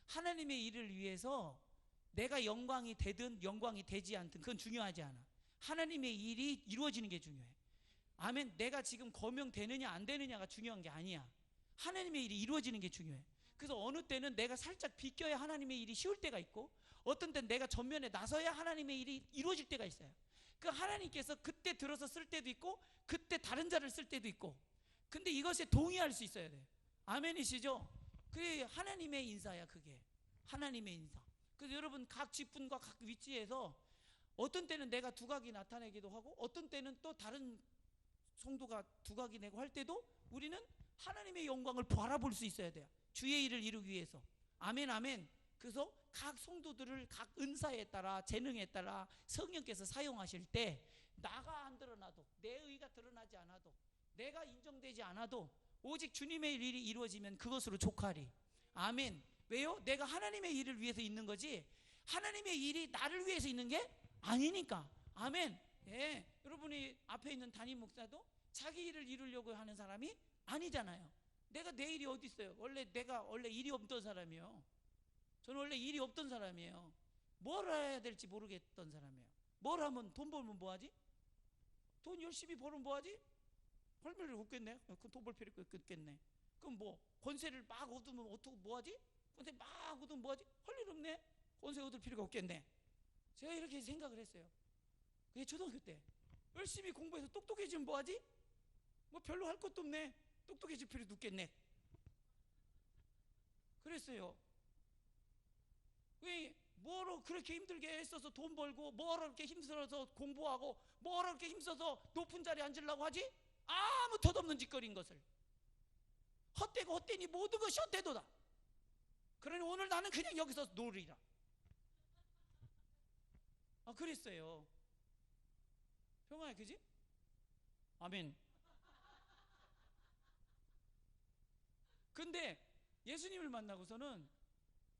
하나님의 일을 위해서 내가 영광이 되든 영광이 되지 않든 그건 중요하지 않아. 하나님의 일이 이루어지는 게 중요해. 아멘. 내가 지금 거명되느냐 안 되느냐가 중요한 게 아니야. 하나님의 일이 이루어지는 게 중요해. 그래서 어느 때는 내가 살짝 비껴야 하나님의 일이 쉬울 때가 있고 어떤 때는 내가 전면에 나서야 하나님의 일이 이루어질 때가 있어요. 그 하나님께서 그때 들어서 쓸 때도 있고 그때 다른 자를 쓸 때도 있고 근데 이것에 동의할 수 있어야 돼요. 아멘이시죠? 그게 하나님의 인사야. 그게 하나님의 인사. 그래서 여러분 각 직분과 각 위치에서 어떤 때는 내가 두각이 나타내기도 하고 어떤 때는 또 다른 성도가 두각이 내고 할 때도 우리는 하나님의 영광을 바라볼 수 있어야 돼요. 주의 일을 이루기 위해서. 아멘 아멘. 그래서 각 성도들을 각 은사에 따라 재능에 따라 성령께서 사용하실 때 나가 안 드러나도 내 의가 드러나지 않아도 내가 인정되지 않아도 오직 주님의 일이 이루어지면 그것으로 족하리. 아멘. 왜요? 내가 하나님의 일을 위해서 있는 거지 하나님의 일이 나를 위해서 있는 게 아니니까. 아멘. 예. 여러분이 앞에 있는 담임 목사도 자기 일을 이루려고 하는 사람이 아니잖아요. 내가 내 일이 어디 있어요? 내가 원래 일이 없던 사람이에요. 저는 원래 일이 없던 사람이에요. 뭘 해야 될지 모르겠던 사람이에요. 뭘 하면 돈 벌면 뭐하지? 돈 열심히 벌면 뭐하지? 헐멜을 없겠네. 돈 벌 필요 없겠네. 그럼 뭐 권세를 막 얻으면 어떻게 뭐하지? 권세 막 얻으면 뭐하지? 할 일 없네. 권세 얻을 필요가 없겠네. 제가 이렇게 생각을 했어요. 그게 초등학교 때 열심히 공부해서 똑똑해지면 뭐하지? 뭐 별로 할 것도 없네. 똑똑해질 필요도 없겠네. 그랬어요. 왜 뭐로 그렇게 힘들게 애써서 돈 벌고 뭐로 그렇게 힘들어서 공부하고 뭐로 그렇게 힘써서 높은 자리에 앉으려고 하지? 아무 덧없는 짓거리인 것을. 헛되고 헛되니 모든 것이 헛되도다. 그러니 오늘 나는 그냥 여기서 놀으리라. 그랬어요. 평화야, 그지? 아멘. 근데 예수님을 만나고서는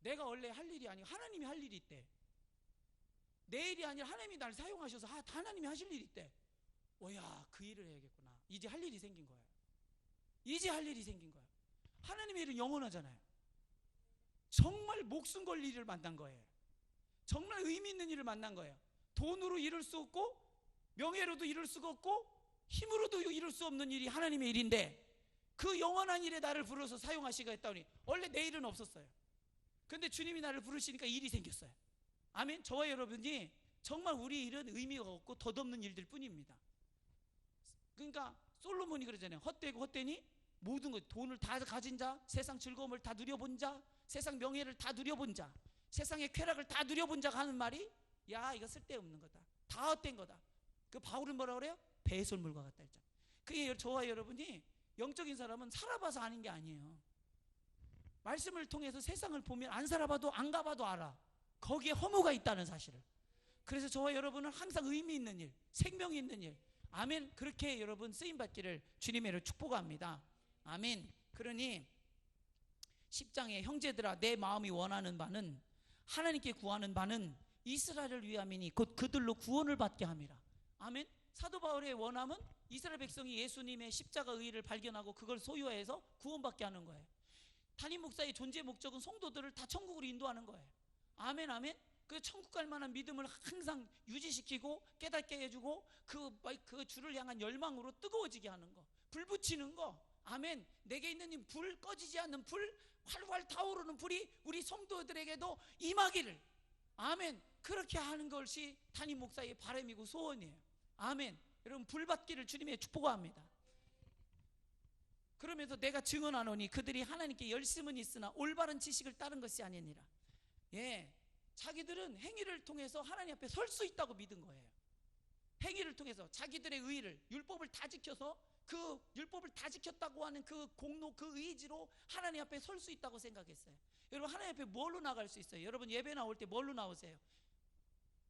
내가 원래 할 일이 아니고 하나님이 할 일이 있대. 내 일이 아니라 하나님이 날 사용하셔서 하나님이 하실 일이 있대. 야, 그 일을 해야겠구나. 이제 할 일이 생긴 거야. 이제 할 일이 생긴 거야. 하나님의 일은 영원하잖아요. 정말 목숨 걸 일을 만난 거예요. 정말 의미 있는 일을 만난 거예요. 돈으로 이룰 수 없고 명예로도 이룰 수가 없고 힘으로도 이룰 수 없는 일이 하나님의 일인데 그 영원한 일에 나를 불러서 사용하시가 했다니 원래 내 일은 없었어요. 근데 주님이 나를 부르시니까 일이 생겼어요. 아멘. 저와 여러분이 정말 우리 일은 의미가 없고 덧없는 일들 뿐입니다. 그러니까 솔로몬이 그러잖아요. 헛되고 헛되니 모든 것, 돈을 다 가진 자, 세상 즐거움을 다 누려본 자, 세상 명예를 다 누려본 자, 세상의 쾌락을 다 누려본 자가 하는 말이 야 이거 쓸데없는 거다. 다 헛된 거다. 그 바울은 뭐라 그래요? 배설물과 같다 했잖아. 그게 저와 여러분이 영적인 사람은 살아봐서 아는 게 아니에요. 말씀을 통해서 세상을 보면 안 살아봐도 안 가봐도 알아. 거기에 허무가 있다는 사실을. 그래서 저와 여러분은 항상 의미 있는 일, 생명이 있는 일. 아멘. 그렇게 여러분 쓰임받기를 주님의 이름으로 축복합니다. 아멘. 그러니 10장에 형제들아 내 마음이 원하는 바는 하나님께 구하는 바는 이스라엘을 위함이니 곧 그들로 구원을 받게 함이라. 아멘. 사도 바울의 원함은 이스라엘 백성이 예수님의 십자가 의의를 발견하고 그걸 소유해서 구원받게 하는 거예요. 담임 목사의 존재 목적은 성도들을 다 천국으로 인도하는 거예요. 아멘 아멘. 그 천국 갈 만한 믿음을 항상 유지시키고 깨닫게 해주고 그 주를 향한 열망으로 뜨거워지게 하는 거, 불 붙이는 거. 아멘. 내게 있는 이 불, 꺼지지 않는 불, 활활 타오르는 불이 우리 성도들에게도 임하기를, 아멘, 그렇게 하는 것이 담임 목사의 바람이고 소원이에요. 아멘. 여러분, 불 받기를 주님의 축복합니다. 그러면서 내가 증언하노니 그들이 하나님께 열심은 있으나 올바른 지식을 따른 것이 아니니라. 예, 자기들은 행위를 통해서 하나님 앞에 설 수 있다고 믿은 거예요. 행위를 통해서 자기들의 의의를, 율법을 다 지켜서 그 율법을 다 지켰다고 하는 그 공로, 그 의지로 하나님 앞에 설 수 있다고 생각했어요. 여러분, 하나님 앞에 뭘로 나갈 수 있어요? 여러분, 예배 나올 때 뭘로 나오세요?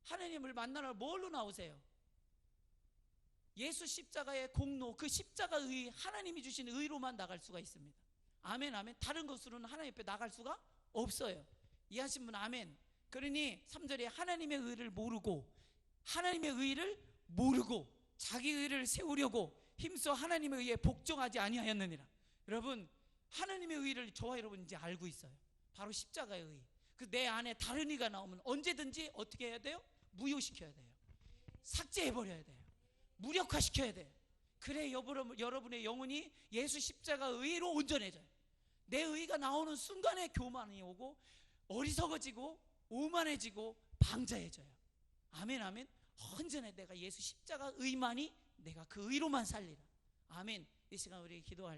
하나님을 만나러 뭘로 나오세요? 예수 십자가의 공로, 그 십자가의 하나님이 주신 의로만 나갈 수가 있습니다. 아멘, 아멘. 다른 것으로는 하나님 앞에 나갈 수가 없어요. 이해하신 분 아멘. 그러니 3절에 하나님의 의를 모르고, 하나님의 의를 모르고 자기 의를 세우려고 힘써 하나님의 의에 복종하지 아니하였느니라. 여러분, 하나님의 의를 저와 여러분 이제 알고 있어요. 바로 십자가의 의. 그 내 안에 다른 의가 나오면 언제든지 어떻게 해야 돼요? 무효시켜야 돼요. 삭제해버려야 돼요. 무력화시켜야 돼요. 그래 여러분의 영혼이 예수 십자가 의로 온전해져요. 내 의가 나오는 순간에 교만이 오고 어리석어지고 오만해지고 방자해져요. 아멘, 아멘. 언제나 내가 예수 십자가 의만이, 내가 그 의로만 살리라. 아멘. 이 시간 우리 기도할